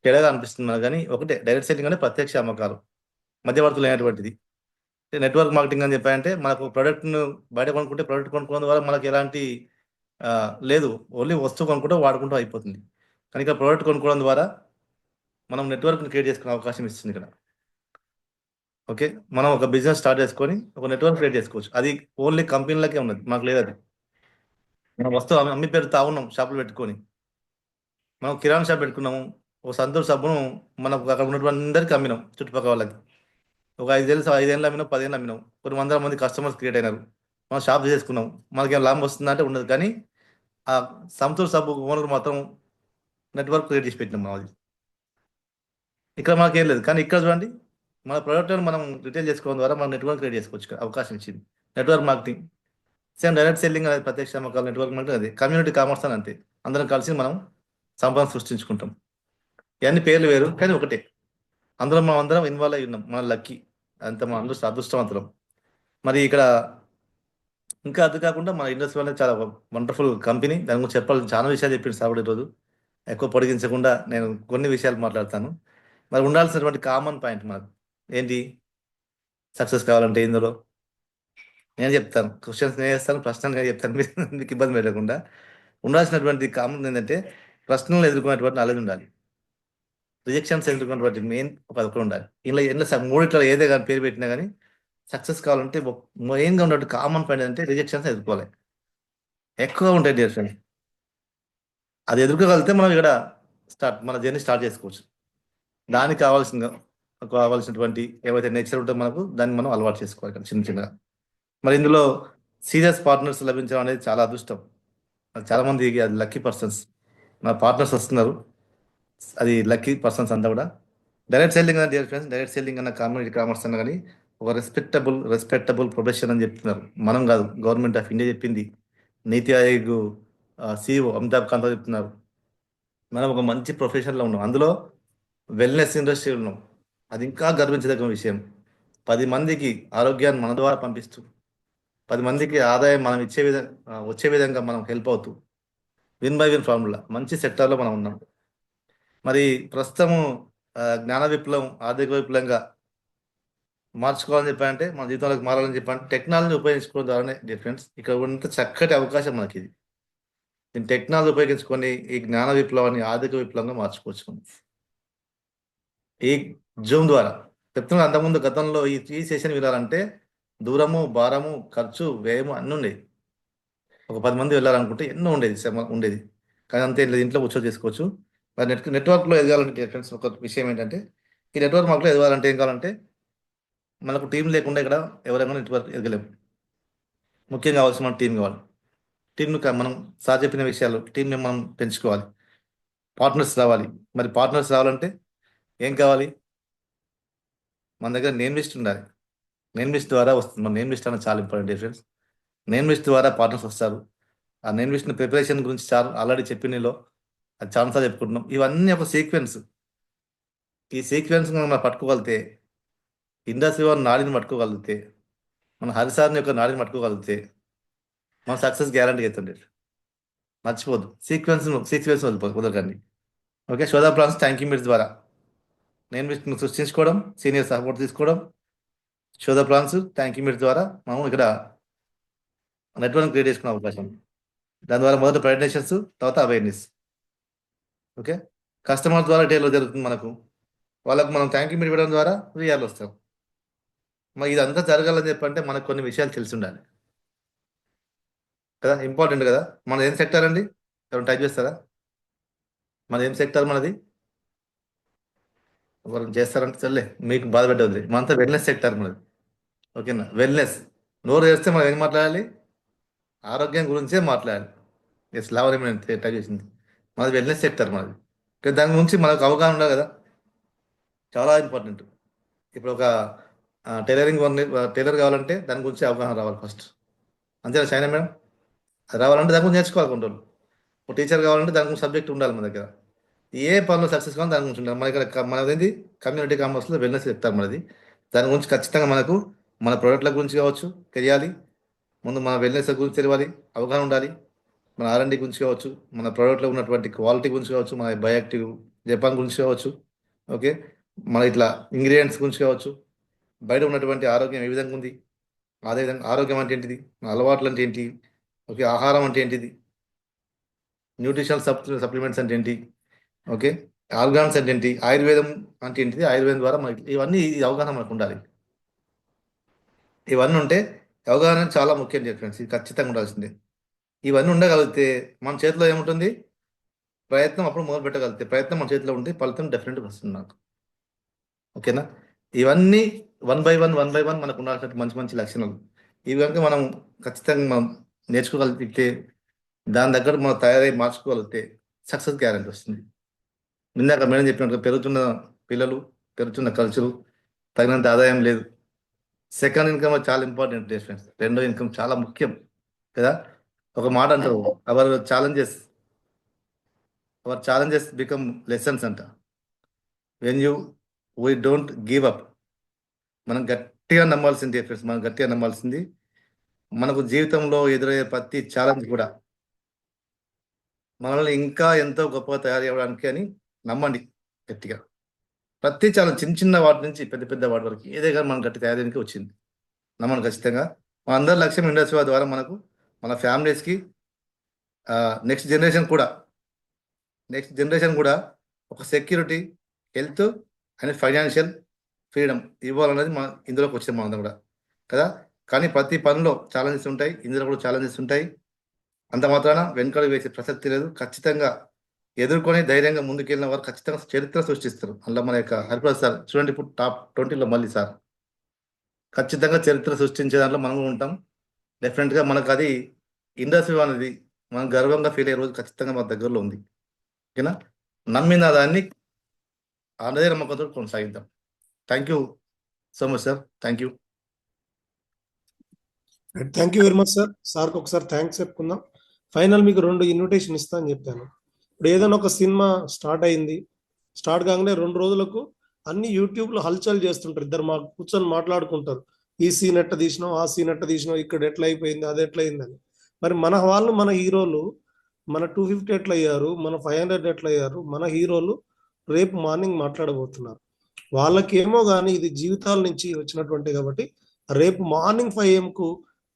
తేడాగా అనిపిస్తున్నారు కానీ ఒకటే. డైరెక్ట్ సెల్లింగ్ అంటే ప్రత్యక్ష అమ్మకాలు, మధ్యవర్తులు అయినటువంటిది. నెట్వర్క్ మార్కెటింగ్ అని చెప్పాయంటే మనకు ప్రోడక్ట్ను బయట కొనుక్కుంటే ప్రోడక్ట్ కొనుక్కోవడం ద్వారా మనకి ఎలాంటి లేదు, ఓన్లీ వస్తువు కొనుక్కుంటూ వాడుకుంటూ అయిపోతుంది. కానీ ఇక్కడ ప్రోడక్ట్ కొనుక్కోవడం ద్వారా మనం నెట్వర్క్ని క్రియేట్ చేసుకునే అవకాశం ఇస్తుంది ఇక్కడ. ఓకే, మనం ఒక బిజినెస్ స్టార్ట్ చేసుకొని ఒక నెట్వర్క్ క్రియేట్ చేసుకోవచ్చు. అది ఓన్లీ కంపెనీలకే ఉన్నది, మాకు లేదు. అది మనం వస్తువు అమ్మి పెడతా ఉన్నాం షాపులు పెట్టుకొని. మనం కిరాణా షాప్ పెట్టుకున్నాము, ఒక సంతూర్ సబ్బును మనకు అక్కడ ఉన్నటువంటి అందరికీ అమ్మినాం, చుట్టుపక్కల వాళ్ళకి. ఒక 5 ఏళ్ళు అమ్మినాం, 10 ఏళ్ళు అమ్మినాం. కొన్ని వందల మంది కస్టమర్స్ క్రియేట్ అయినారు. మనం షాప్ చేసుకున్నాం, మనకి ఏం లాభం వస్తుందంటే ఉండదు. కానీ ఆ సంతూర్ సబ్బు ఓనర్ మాత్రం నెట్వర్క్ క్రియేట్ చేసి పెట్టినాం మనం. అది ఇక్కడ మనకేం లేదు. కానీ ఇక్కడ చూడండి, మన ప్రోడక్ట్లను మనం రిటైల్ చేసుకోవడం ద్వారా మనం నెట్వర్క్ క్రియేట్ చేసుకోవచ్చు, అవకాశం ఇచ్చింది network marketing. Same direct selling అనేది ప్రత్యక్ష అమ్మకాలు, నెట్వర్క్ మార్కెటింగ్ అది కమ్యూనిటీ కామర్స్ అని అంతే. అందరం కలిసి మనం సంపద సృష్టించుకుంటాం. ఇవన్నీ పేర్లు వేరు కానీ ఒకటే. మనం అందరం ఇన్వాల్వ్ అయి ఉన్నాం. మన లక్కీ అంత మన అందరూ అదృష్టవంతులం. మరి ఇక్కడ ఇంకా అది కాకుండా మన ఇండస్ట్రీ అనేది చాలా వండర్ఫుల్ కంపెనీ. దాని గురించి చెప్పాలి, చాలా విషయాలు చెప్పింది సార్ ఈరోజు. ఎక్కువ పొడిగించకుండా నేను కొన్ని విషయాలు మాట్లాడతాను. మరి ఉండాల్సినటువంటి కామన్ పాయింట్ మనకు ఏంటి? సక్సెస్ కావాలంటే ఇందులో నేను చెప్తాను, క్వశ్చన్స్ నేను చేస్తాను, ప్రశ్నలు నేను చెప్తాను, మీకు ఇబ్బంది పెట్టకుండా. ఉండాల్సినటువంటి కామన్ ఏంటంటే ప్రశ్నలు ఎదుర్కొనేటువంటి నాలెడ్జ్ ఉండాలి, రిజెక్షన్స్ ఎదుర్కొనేటువంటి మెయిన్ ఒకటి ఉండాలి. ఇలా ఎన్నో మూడిట్లో ఏదే కానీ పేరు పెట్టినా కానీ సక్సెస్ కావాలంటే మెయిన్గా ఉన్నటువంటి కామన్ పాయింట్ ఏంటంటే రిజెక్షన్స్ ఎదుర్కోవాలి. ఎక్కువ ఉంటాయి డియర్ ఫ్రెండ్స్. అది ఎదుర్కోగలిగితే మనం ఇక్కడ మన జర్నీ స్టార్ట్ చేసుకోవచ్చు. దానికి కావాల్సినటువంటి ఏవైతే నేచర్ ఉంటుందో మనకు దాన్ని మనం అలవాటు చేసుకోవాలి ఇక్కడ చిన్న చిన్నగా. మరి ఇందులో సీరియస్ పార్ట్నర్స్ లభించడం అనేది చాలా అదృష్టం. చాలా మంది అది లక్కీ పర్సన్స్, నా పార్ట్నర్స్ వస్తున్నారు, అది లక్కీ పర్సన్స్ అంతా కూడా. డైరెక్ట్ సెల్లింగ్ అన్న డియర్ ఫ్రెండ్స్, డైరెక్ట్ సెల్లింగ్ అన్న కమ్యూనిటీ కామర్స్ అన్న కానీ ఒక రెస్పెక్టబుల్ ప్రొఫెషన్ అని చెప్తున్నారు. మనం కాదు, గవర్నమెంట్ ఆఫ్ ఇండియా చెప్పింది. నీతి ఆయోగ్ CEO అమితాబ్ కాంత్ చెప్తున్నారు. మనం ఒక మంచి ప్రొఫెషన్లో ఉన్నాం, అందులో వెల్నెస్ ఇండస్ట్రీ ఉన్నాం. అది ఇంకా గర్వించదగ్గ విషయం. 10 మందికి ఆరోగ్యాన్ని మన ద్వారా పంపిస్తూ, 10 మందికి ఆదాయం మనం వచ్చే విధంగా మనం హెల్ప్ అవుతూ, విన్ బై విన్ ఫార్ములా మంచి సెక్టార్లో మనం ఉన్నాం. మరి ప్రస్తుతము జ్ఞాన విప్లవం, ఆర్థిక విప్లవంగా మార్చుకోవాలని చెప్పాలంటే, మన జీవితంలోకి మారాలని చెప్పాలంటే టెక్నాలజీ ఉపయోగించుకోవడం ద్వారానే డిఫరెన్స్. ఇక్కడ ఉన్నంత చక్కటి అవకాశం మనకి ఇది. దీన్ని టెక్నాలజీ ఉపయోగించుకొని ఈ జ్ఞాన విప్లవాన్ని ఆర్థిక విప్లవంగా మార్చుకోవచ్చు. ఈ జూమ్ ద్వారా చెప్తున్నా, అంతకుముందు గతంలో ఈ సెషన్ వినాలంటే దూరము, భారము, ఖర్చు, వ్యయము అన్నీ ఉండేది. ఒక 10 మంది వెళ్ళాలనుకుంటే ఎన్నో ఉండేది. కానీ అంతే ఇంట్లో కూర్చో చేసుకోవచ్చు. మరి నెట్వర్క్లో ఎదగాలంటే ఫ్రెండ్స్ ఒక విషయం ఏంటంటే, ఈ నెట్వర్క్ మార్కెట్లో ఎదగాలంటే ఏం కావాలంటే మనకు టీం లేకుండా ఇక్కడ ఎవరైనా నెట్వర్క్ ఎదగలేము. ముఖ్యంగా కావాల్సిన మన టీం కావాలి. టీంను మనం సార్ చెప్పిన విషయాలు, టీంని మనం పెంచుకోవాలి. పార్ట్నర్స్ రావాలి. మరి పార్ట్నర్స్ రావాలంటే ఏం కావాలి? మన దగ్గర నేమ్ లిస్ట్ ఉండాలి. నేమ్ లిస్ట్ ద్వారా వస్తుంది. మన నేమ్ లిస్ట్ అనేది చాలా ఇంపార్టెంట్ డిఫరెన్స్. నేమ్ లిస్ట్ ద్వారా పార్ట్నర్స్ వస్తారు. ఆ నేమ్ లిస్ట్ ప్రిపరేషన్ గురించి ఆల్రెడీ చెప్పినలో అది చాలాసార్లు చెప్పుకుంటున్నాం. ఇవన్నీ ఒక సీక్వెన్స్. ఈ సీక్వెన్స్ మనం పట్టుకోగలిగితే, ఇండస్ట్రీ వారి నాడిని పట్టుకోగలిగితే, మన హరిసార్ని యొక్క నాడిని పట్టుకోగలిగితే మన సక్సెస్ గ్యారంటీ అవుతుంది. మర్చిపోద్దు, సీక్వెన్స్ వదలకండి. ఓకే, శోధా ప్లాన్స్ థ్యాంక్ యూ మీట్స్ ద్వారా నేను మీకు సృష్టించుకోవడం, సీనియర్ సపోర్ట్ తీసుకోవడం, శోధా ప్లాన్స్ థ్యాంక్ యూ మీట్స్ ద్వారా మనం ఇక్కడ నెట్వర్క్ క్రియేట్ చేసుకునే అవకాశం. దాని ద్వారా మొదట ప్రజెంటేషన్స్, తర్వాత అవేర్నెస్. ఓకే, కస్టమర్ ద్వారా డేలో జరుగుతుంది మనకు. వాళ్ళకు మనం థ్యాంక్ యూ మీట్ ఇవ్వడం ద్వారా వీఆర్లు వస్తాం. మరి ఇదంతా జరగాలని చెప్పంటే మనకు కొన్ని విషయాలు తెలిసి ఉండాలి కదా, ఇంపార్టెంట్ కదా. మనది ఏం సెక్టర్ అండి? ఎవరు టైప్ చేస్తారా? మనది ఏం సెక్టర్? మనది ఎవరు చేస్తారంటే చల్లే, మీకు బాధ పెట్టవద్దు. మనంతా వెల్నెస్ సెక్టర్ మనది. ఓకేనా, వెల్నెస్. నోరు చేస్తే మనం ఏం మాట్లాడాలి? ఆరోగ్యం గురించే మాట్లాడాలి. ఎస్, లావరేమి నేను టైప్ చేసింది. మనది వెల్నెస్ సెక్టర్ మనది. దాని గురించి మనకు అవగాహన ఉండాలి కదా, చాలా ఇంపార్టెంట్. ఇప్పుడు ఒక టైలర్ కావాలంటే దాని గురించి అవగాహన రావాలి ఫస్ట్. అంతేనా షైనా మేడం? అది రావాలంటే దాని గురించి నేర్చుకోవాలి కొన్ని రోజులు. ఒక టీచర్ కావాలంటే దాని గురించి సబ్జెక్ట్ ఉండాలి మన దగ్గర. ఏ పనిలో సక్సెస్ కావాలి దాని గురించి ఉండాలి. మన ఇక్కడ మనది కమ్యూనిటీ కామర్స్లో వెల్నెస్ చెప్తారు మనది. దాని గురించి ఖచ్చితంగా మనకు మన ప్రోడక్ట్ల గురించి కావచ్చు తెలియాలి. ముందు మన వెల్నెస్ గురించి తెలియాలి, అవగాహన ఉండాలి. మన R&D గురించి కావచ్చు, మన ప్రోడక్ట్లో ఉన్నటువంటి క్వాలిటీ గురించి కావచ్చు, మన బయోయాక్టివ్ జపాన్ గురించి కావచ్చు. ఓకే, మన ఇట్లా ఇంగ్రీడియంట్స్ గురించి కావచ్చు, బయట ఉన్నటువంటి ఆరోగ్యం ఏ విధంగా ఉంది, అదేవిధంగా ఆరోగ్యం అంటే ఏంటిది, మన అలవాట్లు అంటే ఏంటి, ఓకే, ఆహారం అంటే ఏంటిది, న్యూట్రిషనల్ సప్లిమెంట్స్ అంటే ఏంటి, ఓకే, ఆర్గాన్స్ అంటే ఏంటి, ఆయుర్వేదం అంటే ఏంటిది, ఆయుర్వేదం ద్వారా మనకి ఇవన్నీ అవగాహన మనకు ఉండాలి. ఇవన్నీ ఉంటే అవగాహన చాలా ముఖ్యం ఫ్రెండ్స్, ఇది ఖచ్చితంగా ఉండాల్సిందే. ఇవన్నీ ఉండగలిగితే మన చేతిలో ఏముంటుంది? ప్రయత్నం అప్పుడు మొదలు పెట్టగలిగితే, ప్రయత్నం మన చేతిలో ఉంటే ఫలితం డెఫినెట్గా వస్తుంది నాకు. ఓకేనా, ఇవన్నీ వన్ బై వన్ మనకు ఉండాల్సిన మంచి మంచి లక్షణాలు. ఇవి కనుక మనం ఖచ్చితంగా మనం నేర్చుకోగలిగితే, దాని దగ్గర మనం తయారై మార్చుకోగలిగితే సక్సెస్ గ్యారెంటీ వస్తుంది. ఇందాక మేడం చెప్పినట్టుగా పెరుగుతున్న పిల్లలు, పెరుగుతున్న కల్చరు, తగినంత ఆదాయం లేదు. సెకండ్ ఇన్కమ్ చాలా ఇంపార్టెంట్ ఫ్రెండ్స్. రెండో ఇన్కమ్ చాలా ముఖ్యం కదా. ఒక మాట అంటారు, అవర్ ఛాలెంజెస్ బికమ్ లెసన్స్ అంట. When we don't give up. మనం గట్టిగా నమ్మాల్సింది ఫ్రెండ్స్, మనం గట్టిగా నమ్మాల్సింది మనకు జీవితంలో ఎదురయ్యే ప్రతి ఛాలెంజ్ కూడా మనల్ని ఇంకా ఎంతో గొప్పగా తయారు చేయడానికి అని నమ్మండి గట్టిగా. ప్రతి ఛాలెంజ్ చిన్న చిన్న వాటి నుంచి పెద్ద పెద్ద వాటి వరకు ఏదే కానీ మనం గట్టి తయారీకి వచ్చింది నమ్మండి ఖచ్చితంగా. మన అందరి లక్ష్యం ఇండస్ట్రీ ద్వారా మనకు, మన ఫ్యామిలీస్కి, నెక్స్ట్ జనరేషన్ కూడా ఒక security, health and financial freedom ఇవ్వాలన్నది మన ఇందులోకి వచ్చే మనందరం కూడా కదా. కానీ ప్రతి పనిలో ఛాలెంజెస్ ఉంటాయి, ఇందులో కూడా ఛాలెంజెస్ ఉంటాయి. అంత మాత్రాన వెనుకలు వేసే ప్రసక్తి లేదు. ఖచ్చితంగా ఎదుర్కొని ధైర్యంగా ముందుకెళ్ళిన వారు ఖచ్చితంగా చరిత్ర సృష్టిస్తారు. అందులో మన యొక్క హరిప్రసాద్ సార్ చూడండి, ఇప్పుడు టాప్ 20లో మళ్ళీ సార్ ఖచ్చితంగా చరిత్ర సృష్టించే దాంట్లో మనం ఉంటాం. డెఫినెట్గా మనకు అది ఇండస్ట్రీ అనేది మనం గర్వంగా ఫీల్ అయ్యే రోజు ఖచ్చితంగా మన దగ్గరలో ఉంది. ఓకేనా, నమ్మిన దాన్ని అదే నమ్మకంతో కొనసాగిద్దాం. Thank you so much sir, thank you. Thank you very much sir. సార్కి ఒకసారి థ్యాంక్స్ చెప్పుకుందాం. ఫైనల్ మీకు 2 ఇన్విటేషన్ ఇస్తా అని చెప్పాను. ఇప్పుడు ఏదైనా ఒక సినిమా స్టార్ట్ అయింది, స్టార్ట్ కాగానే 2 రోజులకు అన్ని యూట్యూబ్లో హల్చల్ చేస్తుంటారు, ఇద్దరు కూర్చొని మాట్లాడుకుంటారు. ఈ సీన్ ఎట్ట తీసినావు, ఆ సీన్ ఎట్ట తీసినావు, ఇక్కడ ఎట్లా అయిపోయింది, అది ఎట్లా అయిందని. మరి మన వాళ్ళు, మన హీరోలు, మన 250 ఎట్లా అయ్యారు, మన 500 ఎట్లా అయ్యారు, మన హీరోలు రేపు మార్నింగ్ మాట్లాడబోతున్నారు. వాళ్ళకేమో కానీ ఇది జీవితాల నుంచి వచ్చినటువంటి కాబట్టి రేపు మార్నింగ్ 5 AM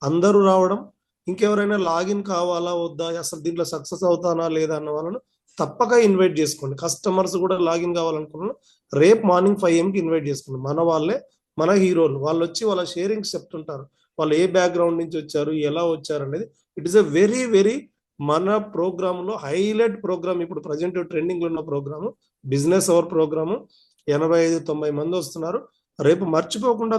అందరూ రావడం, ఇంకెవరైనా లాగిన్ కావాలా వద్దా, అసలు దీంట్లో సక్సెస్ అవుతానా లేదా అన్న వాళ్ళను తప్పక ఇన్వైట్ చేసుకోండి. కస్టమర్స్ కూడా లాగిన్ కావాలనుకున్నాను, రేపు మార్నింగ్ 5 AM ఇన్వైట్ చేసుకోండి. మన వాళ్ళే, మన హీరోలు, వాళ్ళు వచ్చి వాళ్ళ షేరింగ్స్ చెప్తుంటారు, వాళ్ళు ఏ బ్యాక్గ్రౌండ్ నుంచి వచ్చారు, ఎలా వచ్చారు అనేది. It is a very very మన ప్రోగ్రాంలో హైలైట్ ప్రోగ్రామ్. ఇప్పుడు ప్రజెంట్ ట్రెండింగ్లో ఉన్న ప్రోగ్రాము బిజినెస్ అవర్ ప్రోగ్రాము. 85-90 మంది వస్తున్నారు. రేపు మర్చిపోకుండా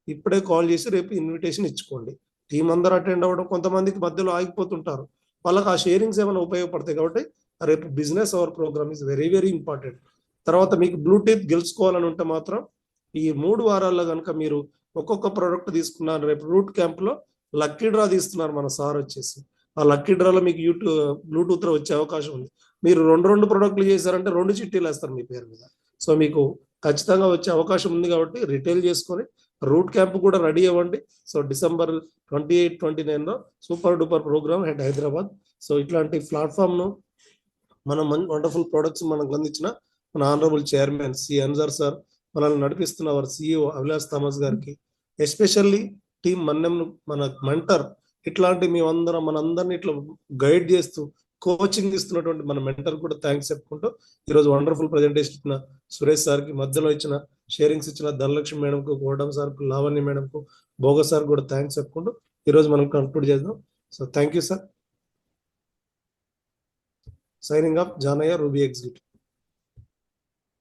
ఇప్పుడే కాల్ చేసి రేపు ఇన్విటేషన్ ఇచ్చుకోండి. టీం అందరూ అటెండ్ అవ్వడం, కొంతమందికి మధ్యలో ఆగిపోతుంటారు, వాళ్ళకి ఆ షేరింగ్స్ ఏమైనా ఉపయోగపడతాయి. కాబట్టి రేపు business hour programme is very very important. తర్వాత మీకు బ్లూటూత్ గెలుచుకోవాలని ఉంటే మాత్రం ఈ 3 వారాల్లో కనుక మీరు ఒక్కొక్క ప్రోడక్ట్ తీసుకున్నారు, రేపు రూట్ క్యాంప్లో లక్కీ డ్రా తీస్తున్నారు మన సార్ వచ్చేసి. ఆ లక్కీ డ్రాలో మీకు బ్లూటూత్ వచ్చే అవకాశం ఉంది. మీరు 2 ప్రోడక్ట్లు చేశారంటే 2 చిట్టీలు వేస్తారు మీ పేరు మీద. సో మీకు ఖచ్చితంగా వచ్చే అవకాశం ఉంది కాబట్టి రిటైల్ చేసుకొని రూట్ క్యాంప్ కూడా రెడీ అవ్వండి. So December 28, 29 super duper programme held Hyderabad. So ఇట్లాంటి ప్లాట్ఫామ్ను మనం వండర్ఫుల్ ప్రొడక్ట్స్ మనకు అందించిన మన ఆనరబుల్ చైర్మన్ సి అన్జర్ సార్, మనల్ని నడిపిస్తున్న వారి CEO అభిలాష్ థామస్ గారికి, ఎస్పెషల్లీ టీమ్ మన్నెంను మన మెంటర్, ఇట్లాంటి మేమందరం మనందరినీ ఇట్లా గైడ్ చేస్తూ కోచింగ్ ఇస్తున్నటువంటి మన మెంటర్ కూడా థ్యాంక్స్ చెప్పుకుంటూ ఈరోజు వండర్ఫుల్ ప్రజెంటేషన్ ఇచ్చిన సురేష్ సార్కి, మధ్యలో ఇచ్చిన షేరింగ్స్ ఇచ్చిన ధనలక్ష్మి మేడంకు, కోటం సార్కు, లావణ్య మేడంకు, భోగ సార్ కూడా థ్యాంక్స్ చెప్పుకుంటూ ఈరోజు మనం కంక్లూడ్ చేద్దాం. So thank you sir. Signing off Janaiah, Ruby executive.